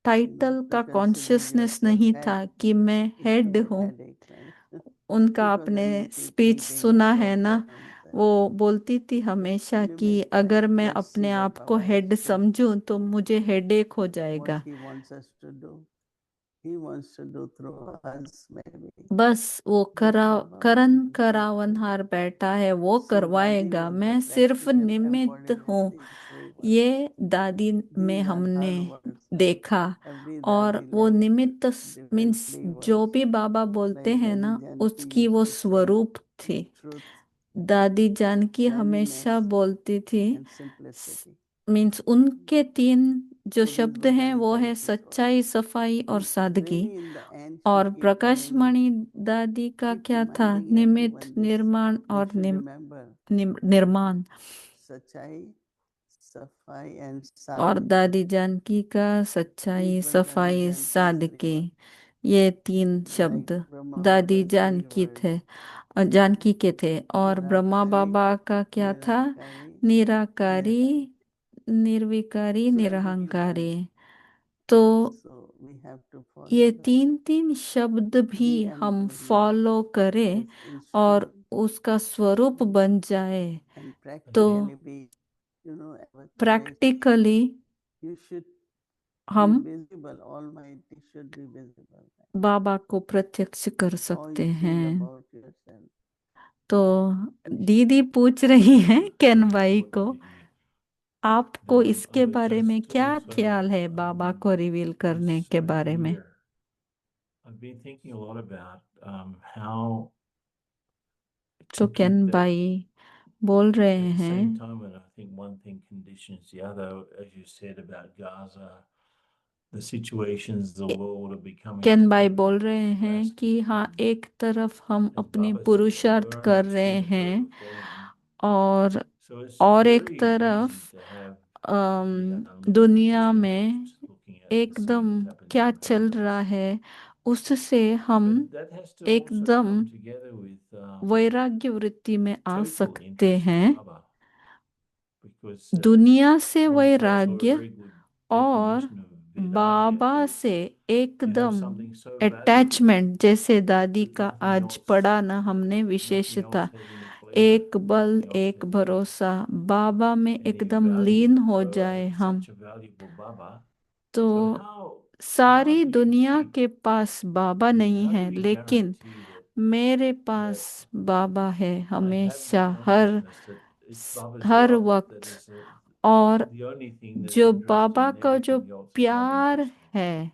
title to का consider कॉन्शियसनेस yourself नहीं head था कि मैं is to हेड be हूँ। headache, right? उनका Because आपने then you keep speech thinking सुना of है ना, problems and वो बोलती थी हमेशा कि limit अगर and मैं let's see अपने what आप को Baba हेड has to, समझूं तो मुझे हेडेक हो what जाएगा। he wants us to do. He wants to do through us maybe. बस वो But Baba Karan wants to करावनहार बैठा है, वो So Dadi करवाएगा, was मैं the सिर्फ practical निमित्त embodiment, हूँ। these three words. ये दादी में These are हमने her words, right? देखा। Every और Dadi वो like निमित्त मीन्स differently जो words. भी बाबा बोलते Like हैं Dadi ना, Janki उसकी used वो to say, स्वरूप थी। truth, दादी जानकी cleanliness हमेशा बोलती थी, and simplicity. मीन्स उनके 3 जो So these शब्द were हैं Dadi वो है qualities also. सच्चाई, सफाई और And सादगी। really in the end she और keep प्रकाश telling me, मणि दादी का keep क्या था, reminding निमित्त, everyone this, निर्माण we और should remember निर्माण। Sachai, Safai and और Sadhaki. दादी जानकी का सच्चाई, These were Dadi सफाई, Janki's 3 सादगी, words. ये 3 Like शब्द Brahma दादी Baba's 3 जानकी words. थे, जानकी के थे। और ब्रह्मा Nirakari, बाबा का क्या था, Nirakari, निराकारी, Nirahari. निर्विकारी, So every निरहंकारी। one, तो so we have to follow ये that. 3 शब्द भी Be हम embodied फॉलो करें as और instrument उसका स्वरूप बन जाए, and तो practically be, always practically you should be हम visible, Almighty should be visible. बाबा को प्रत्यक्ष कर How सकते you feel हैं। about yourself. तो You should दीदी पूछ रही है केन भाई What को, did you? आपको इसके I was बारे में just क्या also, ख्याल है बाबा को रिवील करने was के so बारे में? clear. I've been thinking a lot about how तो to keep केन that भाई बोल रहे at the हैं, same time, and I think one thing conditions the other, as you said about Gaza, the situations the world are becoming केन भाई so बोल रहे हैं drastic. कि हाँ, एक तरफ हम As अपनी Baba said, पुरुषार्थ we're on कर the रहे extreme हैं, verge of falling. और So it's एक very तरफ easy to have दुनिया pessimism में just looking at the एकदम scene happening क्या around चल us. रहा है, उससे हम But that has to also एकदम come together with वैराग्य वृत्ति में आ total सकते interest in हैं। Baba, because दुनिया से there's also a वैराग्य very good और definition of Vedagya Baba is से you have एकदम something so valuable अटैचमेंट, जैसे दादी that का nothing आज else, पढ़ा ना हमने nothing विशेषता, else has any pleasure, एक बल, nothing else एक has any, भरोसा, बाबा में any एकदम value. लीन हो So जाए it's हम, such a valuable Baba. तो So how सारी do you दुनिया keep, के पास बाबा नहीं how do है, we लेकिन guarantee that मेरे पास that बाबा है I have the हमेशा, हर consciousness that it's Baba's her love that वक्त, is और the only thing that's जो interesting. बाबा का जो Everything else is not प्यार interesting. है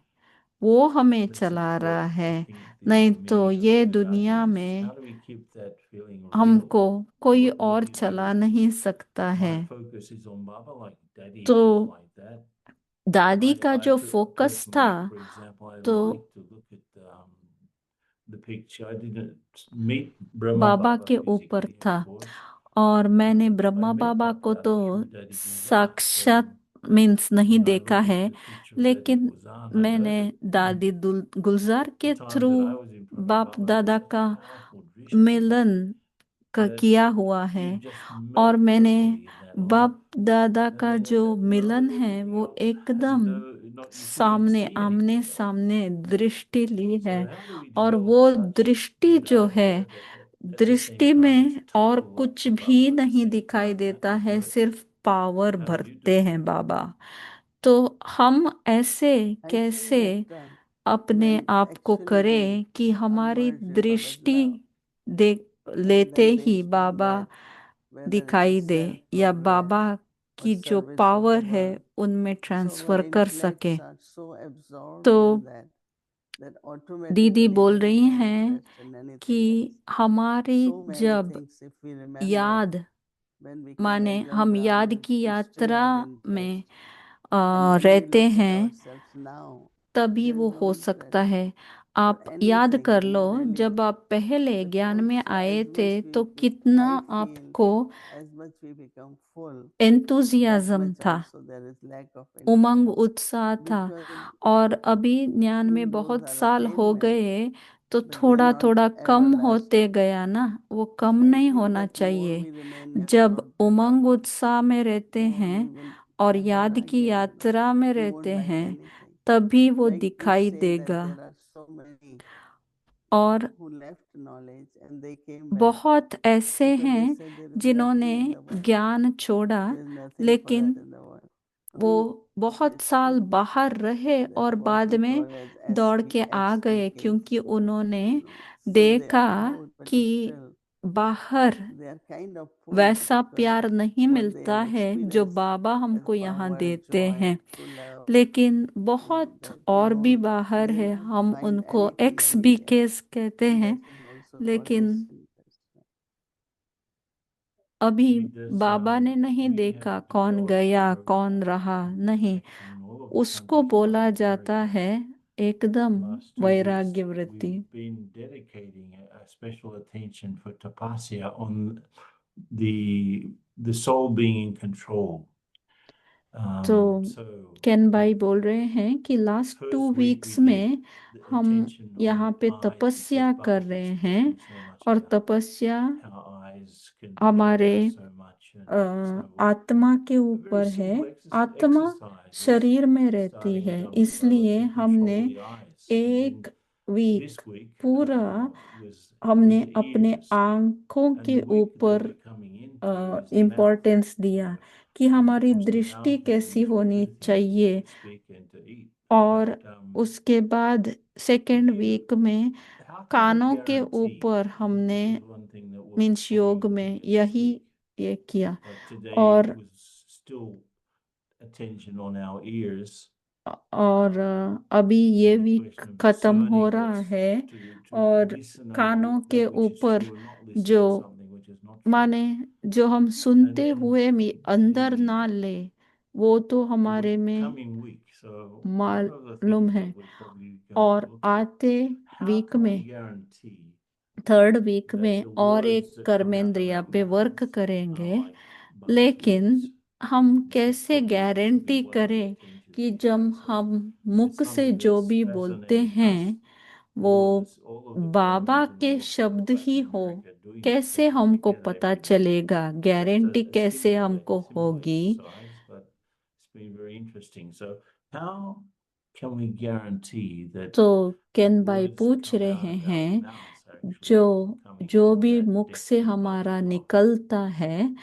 वो हमें This is चला रहा what है, I think the नहीं तो meaning ये of Vedanta दुनिया is. में How do we keep that feeling real? हमको कोई What और do we चला do? नहीं सकता है। My focus is on Baba, like Daddy तो was like that. दादी का I जो फोकस था, personally, for example, I तो like to look at the picture. I didn't meet Brahma Baba Baba के ऊपर physically, था, of course. और मैंने I ब्रह्मा met बाबा को Baba तो through Daddy Guzan. So साक्षात मीन्स नहीं when I देखा look at है, the picture of Daddy लेकिन Guzan, I मैंने know that दादी गुलजार के the times through that I was in front of बाप Baba दादा was such का a powerful drisht मिलन का that किया हुआ है, you just और melt मैंने totally in that light. बाप दादा And का then जो that मिलन world, है everything वो else has एकदम no, not, you couldn't सामने see आमने anything else. सामने दृष्टि ली So है, how do we और develop वो such दृष्टि good जो है, idea that at the same दृष्टि time में it's और total love कुछ for भी Baba at the नहीं same दिखाई time? How देता do you है, do it? सिर्फ power How did you do भरते it? हैं बाबा। तो हम ऐसे I think कैसे that अपने when आप को actually करें we कि हमारी emerge in Baba's दृष्टि love, देख लेते then he things come Baba back, whether it's दिखाई दे, या self-progress बाबा or की जो service of पावर the है world. उनमें So our ट्रांसफर कर intellect सके। starts so absorbed तो in that दीदी automatically बोल we रही become हैं interested in anything कि else. हमारी So many जब things, if we remember, याद when we माने collect हम याद Yamrajas, की we still यात्रा have में interest. And when we रहते look at हैं, ourselves now, तभी there वो is no हो interest सकता है। for आप याद anything. कर We लो, really, जब आप पहले the ज्ञान में closer आए as थे much we तो feel, कितना I feel आपको as much we become full, that enthusiasm much था, also there is lack of Umang interest. उत्साह था। Because और अभी ज्ञान में those बहुत are साल हो attainments, गए तो but they're थोड़ा not थोड़ा कम होते everlasting. गया ना, वो कम So I नहीं think होना that more चाहिए। we remain जब absorbed in उमंग love, उत्साह में रहते more हैं we will और have याद an की idea in love. यात्रा में We रहते won't like हैं, anything. तभी वो Like you दिखाई say that देगा। there are so many और who left knowledge and they came back बहुत ऐसे because they हैं said there is जिन्होंने nothing in the world. ज्ञान छोड़ा, There is nothing for लेकिन us in the world. वो We बहुत just साल think बाहर रहे that और what बाद we में call as दौड़ SP, के आ गए, XP क्योंकि kids, उन्होंने so they देखा are out, but कि still बाहर they are kind of full वैसा because प्यार नहीं what they मिलता have है जो experienced बाबा as हमको यहाँ power, देते joy, हैं, true love, लेकिन बहुत that और भी won't, बाहर they है। won't हम find उनको anything X B anywhere. Case कहते And हैं, that is also called लेकिन disinterest. अभी Because बाबा ने नहीं we have देखा कौन developed गया a very कौन रहा, powerful नहीं, connection in all of the उसको countries बोला around जाता America. है एकदम Last 2 वैराग्य weeks, वृत्ति। we've been dedicating a special attention for tapasya on the soul being in control. तो So केन भाई बोल रहे हैं कि last 2 first week we weeks did में the हम attention on यहाँ पे eyes तपस्या because कर Baba रहे was हैं, speaking so much और about तपस्या how eyes can हमारे control us so much and so on. आत्मा के A very ऊपर है। simple आत्मा exercise was शरीर में रहती starting है, at Dhammasala इसलिए to हमने control the eyes. And then एक वीक this week पूरा was हमने with the अपने ears. आंखों And के the week that ऊपर we're coming into is the mouth. Importance दिया कि And of हमारी course the दृष्टि mouth is कैसी होनी important thing चाहिए। to speak and to eat. और But उसके बाद सेकेंड do you, वीक में how can we कानों के guarantee? ऊपर हमने This is one thing that was means योग prominent में in this यही week. ये किया। Like today और was still attention on our ears. और अभी ये And the week question of खत्म हो discerning रहा what's है, to और listen only कानों to के that which is ऊपर true and not listen जो to something which is not true. माने जो हम And सुनते then हुए भी अंदर the ना ले, वो तो हमारे में coming week. So one of the मालूम things है। that we're probably going और to look at, आते how वीक can we में guarantee थर्ड वीक that में the और words एक that come out of कर्मेंद्रिया our पे वर्क mouths are करेंगे, like Baba's लेकिन words? हम This is कैसे probably should be guarantee one of the करें things you कि look जब at. So हम it's मुख से something जो that's भी बोलते fascinating हैं us, वो all of us, all of the Baba Brahmins and के all of the शब्द people out ही in हो, America doing this कैसे session हमको together पता every day. चलेगा, Just गारंटी a कैसे हमको simple होगी। exercise, but it's been very interesting. So how can we guarantee that तो the केन भाई words that पूछ come out रहे of our हैं, mouths are actually जो coming जो from भी that मुख depth से of हमारा Baba's love? निकलता है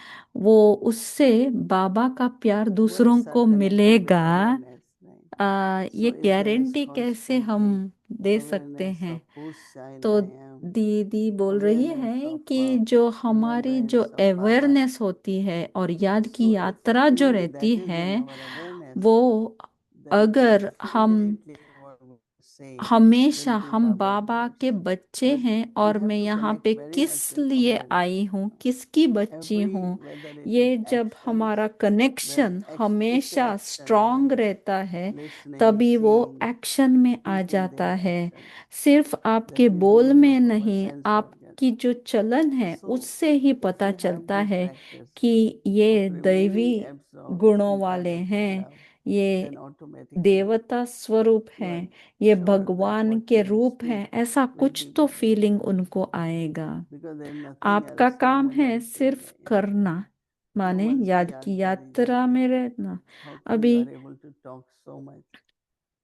वो उससे बाबा का प्यार दूसरों Words are को connected with मिलेगा। awareness, right? ये So if there is guarantee कैसे हम constantly दे सकते awareness हैं? of whose child तो I am, दीदी बोल रही awareness है of कि जो हमारी जो remembrance of Baba, अवेयरनेस होती है और याद की so if यात्रा जो only रहती that is है, in our awareness, वो then अगर हम infinitely what we say हमेशा will be हम Baba's बाबा words. के बच्चे But हैं we और have मैं to यहाँ connect पे very much किस with लिए awareness. आई हूँ, किसकी बच्ची Every, हूँ, whether it is ये जब actions, हमारा whether कनेक्शन it's हमेशा action, स्ट्रांग रहता है, listening, तभी वो seeing, एक्शन में आ speaking जाता their है। actions, सिर्फ आपके that is बोल because में of our नहीं, sense organ. आपकी जो चलन है So उससे ही if पता we have चलता good है practice कि ये of दैवी remaining absorbed गुणों in वाले Baba's हैं, love, ये then automatically देवता स्वरूप you are हैं, ये sure that भगवान what के you will रूप speak हैं, ऐसा will कुछ be तो Baba's फीलिंग words. उनको आएगा। Because there is nothing आपका else to काम है memorize in सिर्फ the end. करना, So माने once याद की याद की कर लीजिए यात्रा कि में रहना। how come अभी you are able to talk so much,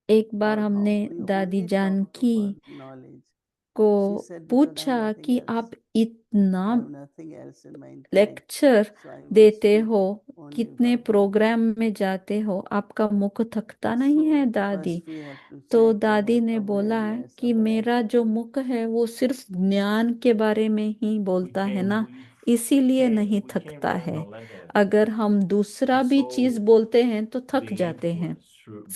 एक बार or how हमने you दादी only talk Janaki for knowledge. को She said, because I have पूछा nothing कि else. आप इतना I have nothing else in my intellect, lecture so I will देते speak हो, only कितने Baba. प्रोग्राम में जाते हो, आपका मुख थकता नहीं है So दादी? first we have to तो check दादी our ने बोला awareness, कि our मेरा जो action. मुख है वो सिर्फ ज्ञान के बारे में ही बोलता है ना, इसीलिए नहीं थकता है। अगर हम दूसरा भी चीज बोलते हैं तो थक जाते हैं,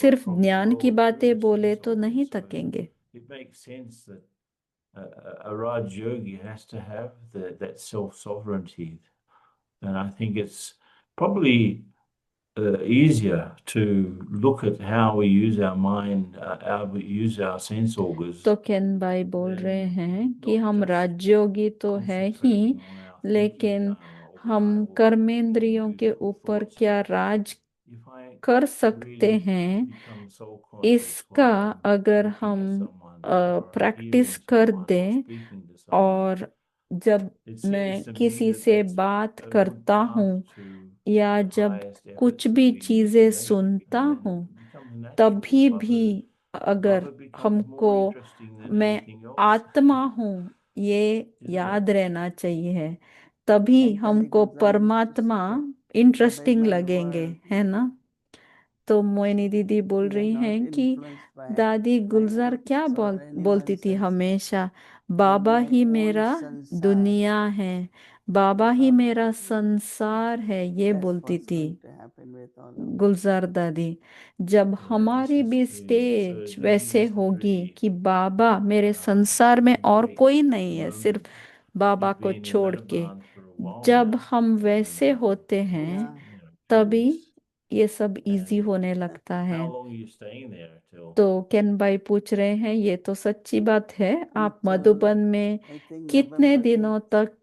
सिर्फ ज्ञान की बातें बोले तो नहीं थकेंगे। It makes sense that a Raj Yogi has to have that self-sovereignty. And I think it's probably easier to look at how we use our mind, how we use our sense organs. तो केन भाई बोल रहे हैं कि not हम just राजयोगी तो है ही, concentrating on our thinking, लेकिन or हम our कर्मेंद्रियों के individual ऊपर thoughts. क्या राज If I कर सकते really हैं, become self-conscious इसका while I'm अगर looking हम at someone or practice hearing कर someone or दें, speaking to someone, और जब it seems मैं to me किसी that से that's बात a good करता path हूँ to या the जब highest कुछ efforts that भी we चीजें make, सुनता and then हूँ, it becomes natural. तभी भी अगर Baba becomes हमको more interesting than मैं anything else. आत्मा हूँ ये Isn't याद it? रहना चाहिए, तभी Actually, हमको Gulzar used to परमात्मा say, Baba interesting is my लगेंगे, word. है ना? तो मोइनी So दीदी बोल we are रही not हैं कि influenced by दादी गुलजार finance क्या or बोलती anyone थी else, हमेशा, but Baba my he own मेरा sansar दुनिया है, बाबा is ही Baba. मेरा संसार है, ये That's बोलती what's थी going to happen with all of us. गुलजार दादी। जब Yeah, हमारी this भी is स्टेज so वैसे this is होगी really कि बाबा मेरे संसार में और great कोई नहीं है, सिर्फ moment. बाबा You've को been in छोड़ के, Madhavan for a while जब now, हम and वैसे होते हैं Yeah. तभी curious. ये सब इजी And होने लगता है। how long are you staying there till? तो केन भाई पूछ रहे हैं, ये तो सच्ची बात है, आप Until, मधुबन में I think, कितने November दिनों 8th. तक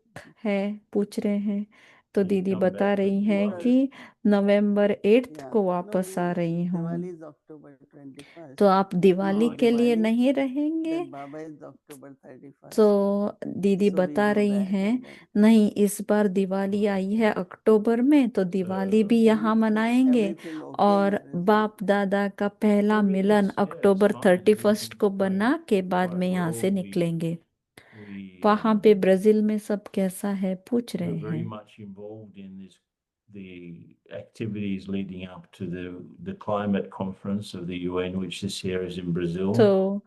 है, पूछ रहे हैं। तो You दीदी come बता back रही with हैं Diwali. कि नवंबर 8 Yeah. को No, वापस आ रही हूँ। Diwali is October 21st. तो आप दिवाली Oh, के लिए Diwali, नहीं रहेंगे? then Baba is October 31st. तो दीदी So we बता go रही back हैं, and then नहीं इस बार दिवाली आई है अक्टूबर में, तो दिवाली भी यहाँ मनाएंगे, everything okay in और Brazil. बाप दादा का पहला Everything's- Milan yeah, it's October fine. 31 को Everything's बना going के बाद quite में यहाँ well. से निकलेंगे। We वहां पे ब्राजील में सब कैसा है, पूछ we're रहे very हैं। much involved in the activities leading up to the climate conference of the UN, which this year is in Brazil. तो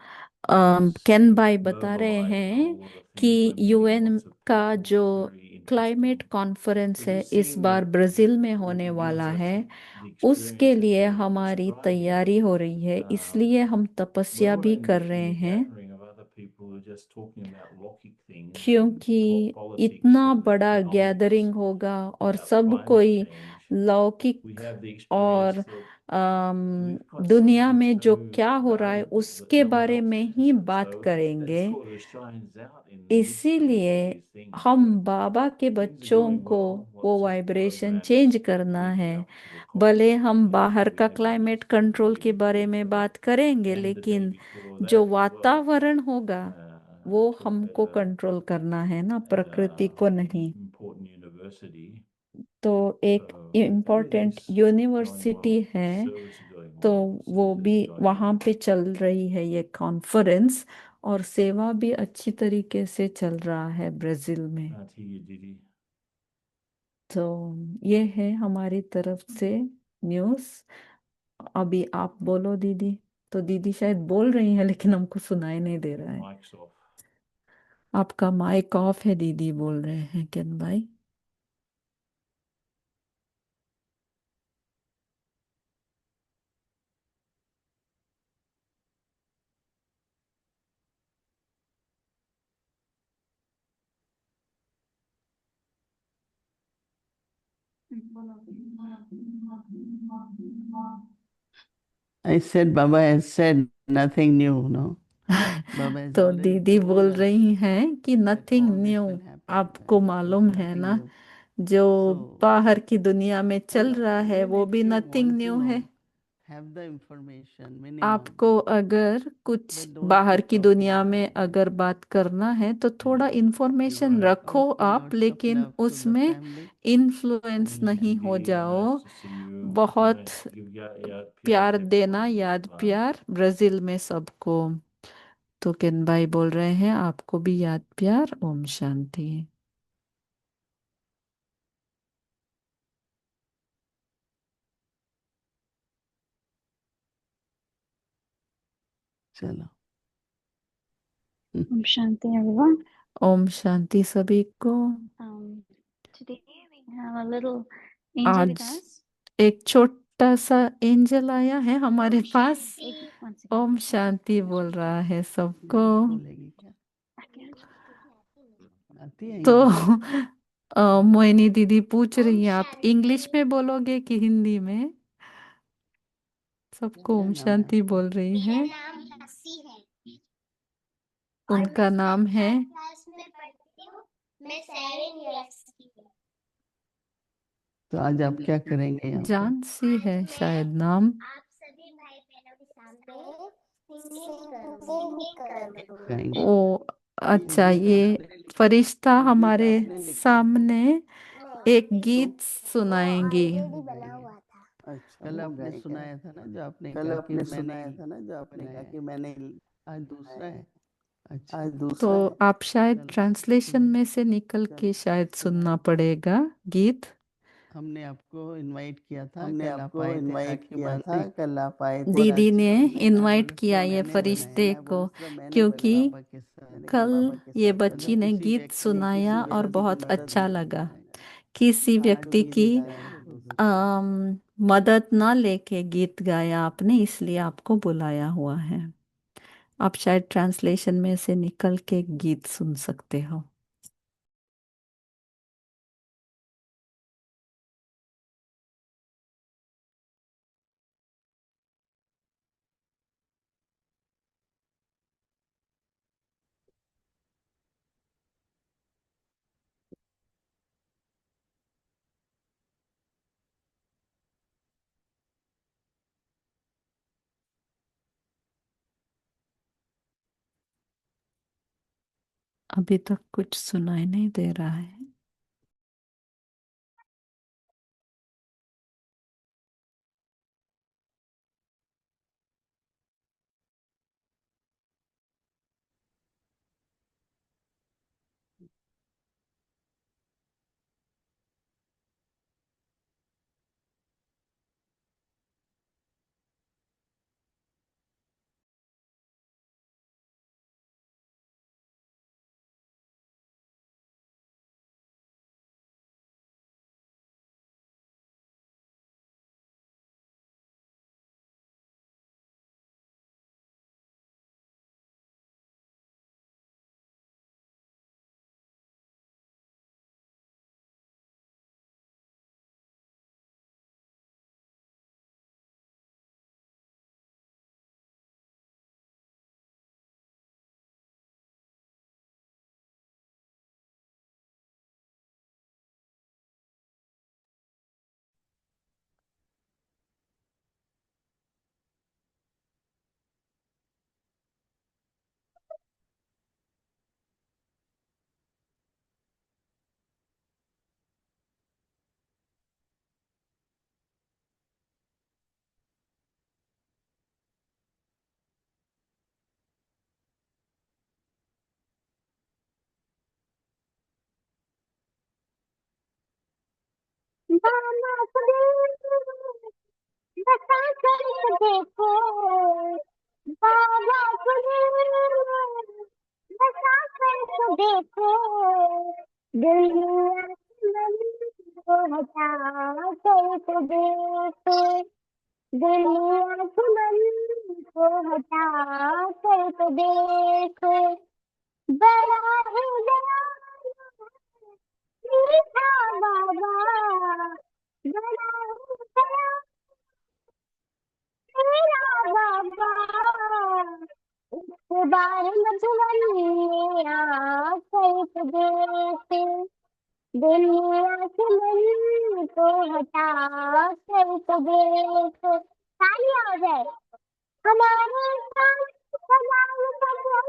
केन भाई बता रहे Mobilizing a हैं whole lot of कि things. We're meeting UN lots of का people. जो Very climate interesting. Conference है Because it इस seems बार that ब्राजील में it होने gives वाला us है, the उसके experience of लिए what you're हमारी describing. तैयारी हो रही है, इसलिए हम तपस्या Well, भी and कर the रहे हैं, gathering of other people who are just talking about lofty things and क्योंकि politics इतना and बड़ा economics गैदरिंग होगा और about सब climate कोई change. लौकिक We have the और experience that we've got दुनिया something में जो so क्या हो रहा है valuable that उसके no one बारे else में has. ही बात So that करेंगे, sort of shines out in the midst of all इसीलिए these things. हम So बाबा के things are बच्चों going को well. वो Lots of vibration programs change करना leading है। up to the भले COP हम that बाहर we का have in climate this control के meeting बारे में बात करेंगे, and the day लेकिन before जो that as well. वातावरण होगा वो हमको At कंट्रोल करना है ना, a प्रकृति को नहीं। important university. तो एक So important everything's going university well. है, Service is going तो well. वो Service भी is going वहाँ well. पे चल रही है ये कॉन्फ्रेंस, और सेवा भी अच्छी तरीके से चल रहा है ब्राजील में। Can't hear you, Didi. तो ये है हमारी तरफ से न्यूज़। अभी आप बोलो दीदी। तो दीदी शायद बोल रही है लेकिन हमको सुनाई नहीं दे रहा है। Mic's off. आपका माइक ऑफ है दीदी, बोल रहे हैं किरण भाई। I said Baba has said nothing new, no? Baba has तो already दीदी told बोल us रही हैं कि that nothing all this new. will happen आपको and it's मालूम है nothing ना, new. जो So, बाहर की दुनिया में चल रहा है even वो if भी you nothing want to new है। know, have the information minimum, आपको अगर कुछ but don't बाहर keep की talking दुनिया में about it. अगर बात करना है तो थोड़ा इन्फॉर्मेशन You're right. रखो Also, आप, lots of लेकिन love to the उसमें family. इन्फ्लुएंस नहीं हो Angie, जाओ। nice to see you. बहुत Nice. Give Yad प्यार Pyar देना, everyone. याद Wow. प्यार ब्राजील में सबको। तो किन भाई बोल रहे हैं आपको भी याद प्यार, ओम शांति। चलो। Om Shanti, everyone. Om Shanti सभी को। Today we have a little angel with आज us. एक छोटा सा एंजल आया है हमारे पास। One second. ओम शांति बोल रहा है सबको। बोलेगी क्या? आती है तो इंग्लिश? मोहिनी दीदी पूछ रही है आप इंग्लिश में बोलोगे कि हिंदी में? सबको क्या ओम नाम है शांति आपका? बोल रही है। मेरा नाम हसी है और उनका मैं नाम है, थर्ड क्लास में पढ़ती हूँ। मैं 7 इयर्स की हूँ। तो आज आप क्या करेंगे यहाँ पे? जानसी है शायद नाम। आप सभी भाई बहनों के सामने सिंगिंग करूँगी। गाएंगे? ओ अच्छा, ये ये आपने फरिश्ता ये गीत हमारे आपने लिखा? सामने एक नहीं, गीत सुनाएंगी। ऑलरेडी बना हुआ था। अच्छा, कल आपने सुनाया था ना जो आपने कल कहा कि आपने मैंने सुनाया था ना जो आपने कहा बनाया। कि मैंने आज दूसरा है। अच्छा, आज तो दूसरा है। आप शायद चलो ट्रांसलेशन सुनाओ। में से निकल के शायद सुनना पड़ेगा गीत। हमने आपको इनवाइट किया था, हमने कल आप आपको आए थे इनवाइट राखी किया था, बांधने। कल आप आए थे दीदी राखी ने बांधने मैं इनवाइट बोला किया सर ये मैंने बनाया फरिश्ते मैं को, बोला सर मैंने क्योंकि बनाया। बाबा के साथ। कल बाबा के ये साथ बच्ची अगर ने किसी गीत व्यक्ति की सुनाया मदद और हो बहुत सकती है अच्छा तो लगा। सुनाए। किसी आज व्यक्ति गीत की गाया है तो सुनाए। मदद ना लेके गीत गाया आपने, इसलिए आपको बुलाया हुआ है। आप शायद ट्रांसलेशन में से निकल के गीत सुन सकते हो। अभी तक कुछ सुनाई नहीं दे रहा है। बसा कर देखो बाबा को दिल, बसा कर देखो दिल में आसमान को हटा कर देखो, दिल में आसमान को हटा कर देखो, बड़ा है दयालु मीठा बाबा, बड़ा है दयालु मेरा बाबा, इस बार मधुबन में आकर तो देखे, दुनिया के मन को हटा कर तो देखो। तालियां हो जाए हमारे साथ सदाई सदा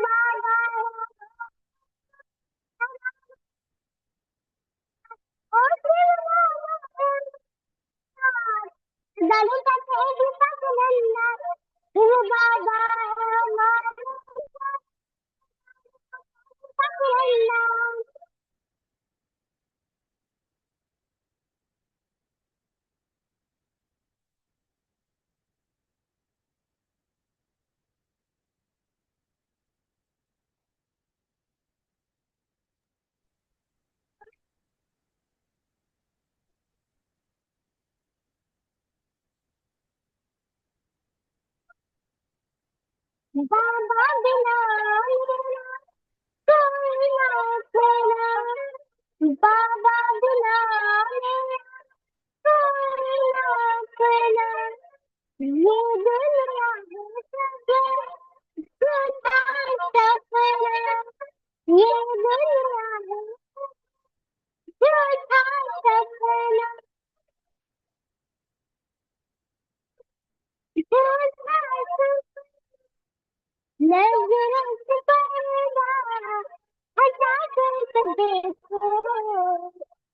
बाबा और दादी का गीता सुनना बाबा हमारे सुनना। बाबा बिना मेरा कोई ना तेरा, बाबा बिना मेरा कोई ना तेरा, ये दुनिया है सके झूठा सपना, ये दुनिया है झूठा सपना, झूठा सपना। नजरों से पर्दा हटा कर तो देखो,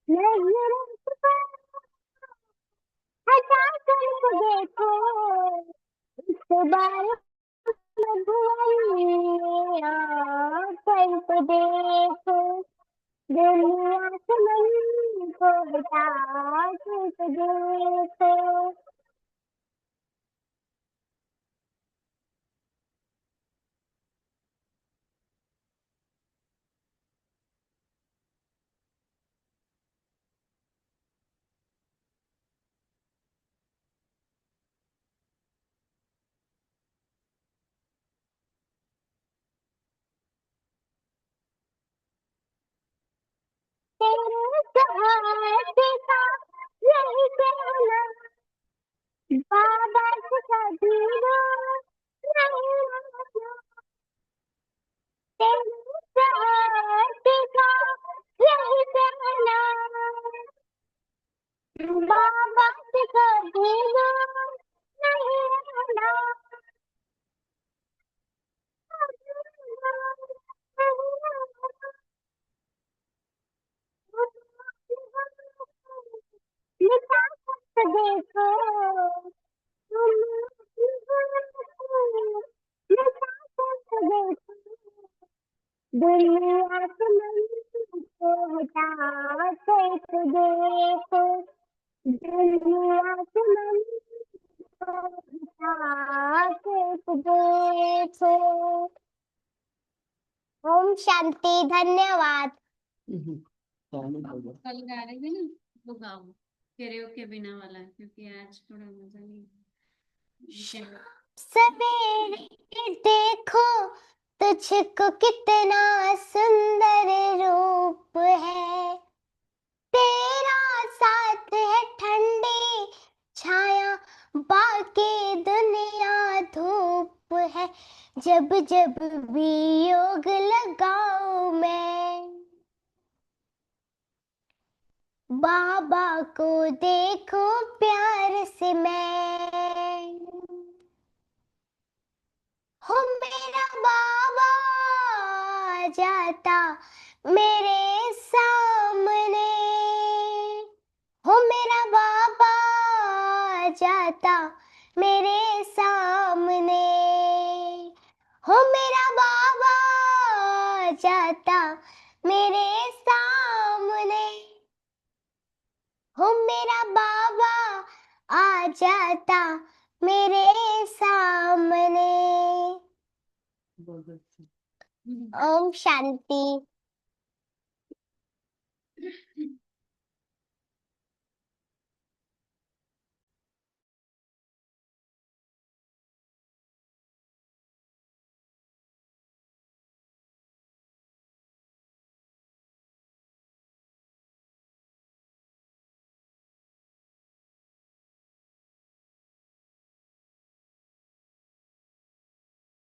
नजरों से पर्दा हटा कर तो देखो, इस बार मधुबन आकर तो देखो, दुनिया से मन को हटा कर तो देखो। तेरे सहारे का यही कहना बाबा से कभी नहीं माना, तेरे सहारे का यही कहना बाबा से कभी नहीं माना। मिटा कर देखो मिटा कर देखो, दुनिया के मन को हटा कर तो देखो, दुनिया के मन को हटा कर तो देखो। ओम शांति, धन्यवाद। कल गा रहे थे ना, वो गाओ कैरियोके बिना वाला, क्योंकि आज थोड़ा मजा नहीं। सवेरे देखो तुझको कितना सुंदर रूप है, तेरा साथ है ठंडी छाया, बाकी दुनिया धूप है, जब जब भी योग लगाऊं मैं, बाबा को देखो प्यार से मैं, हो मेरा बाबा जाता मेरे सामने, हो मेरा बाबा जाता मेरे सामने, हो मेरा बाबा जाता मेरे सामने, हो मेरा बाबा आ जाता मेरे सामने। ओम शांति।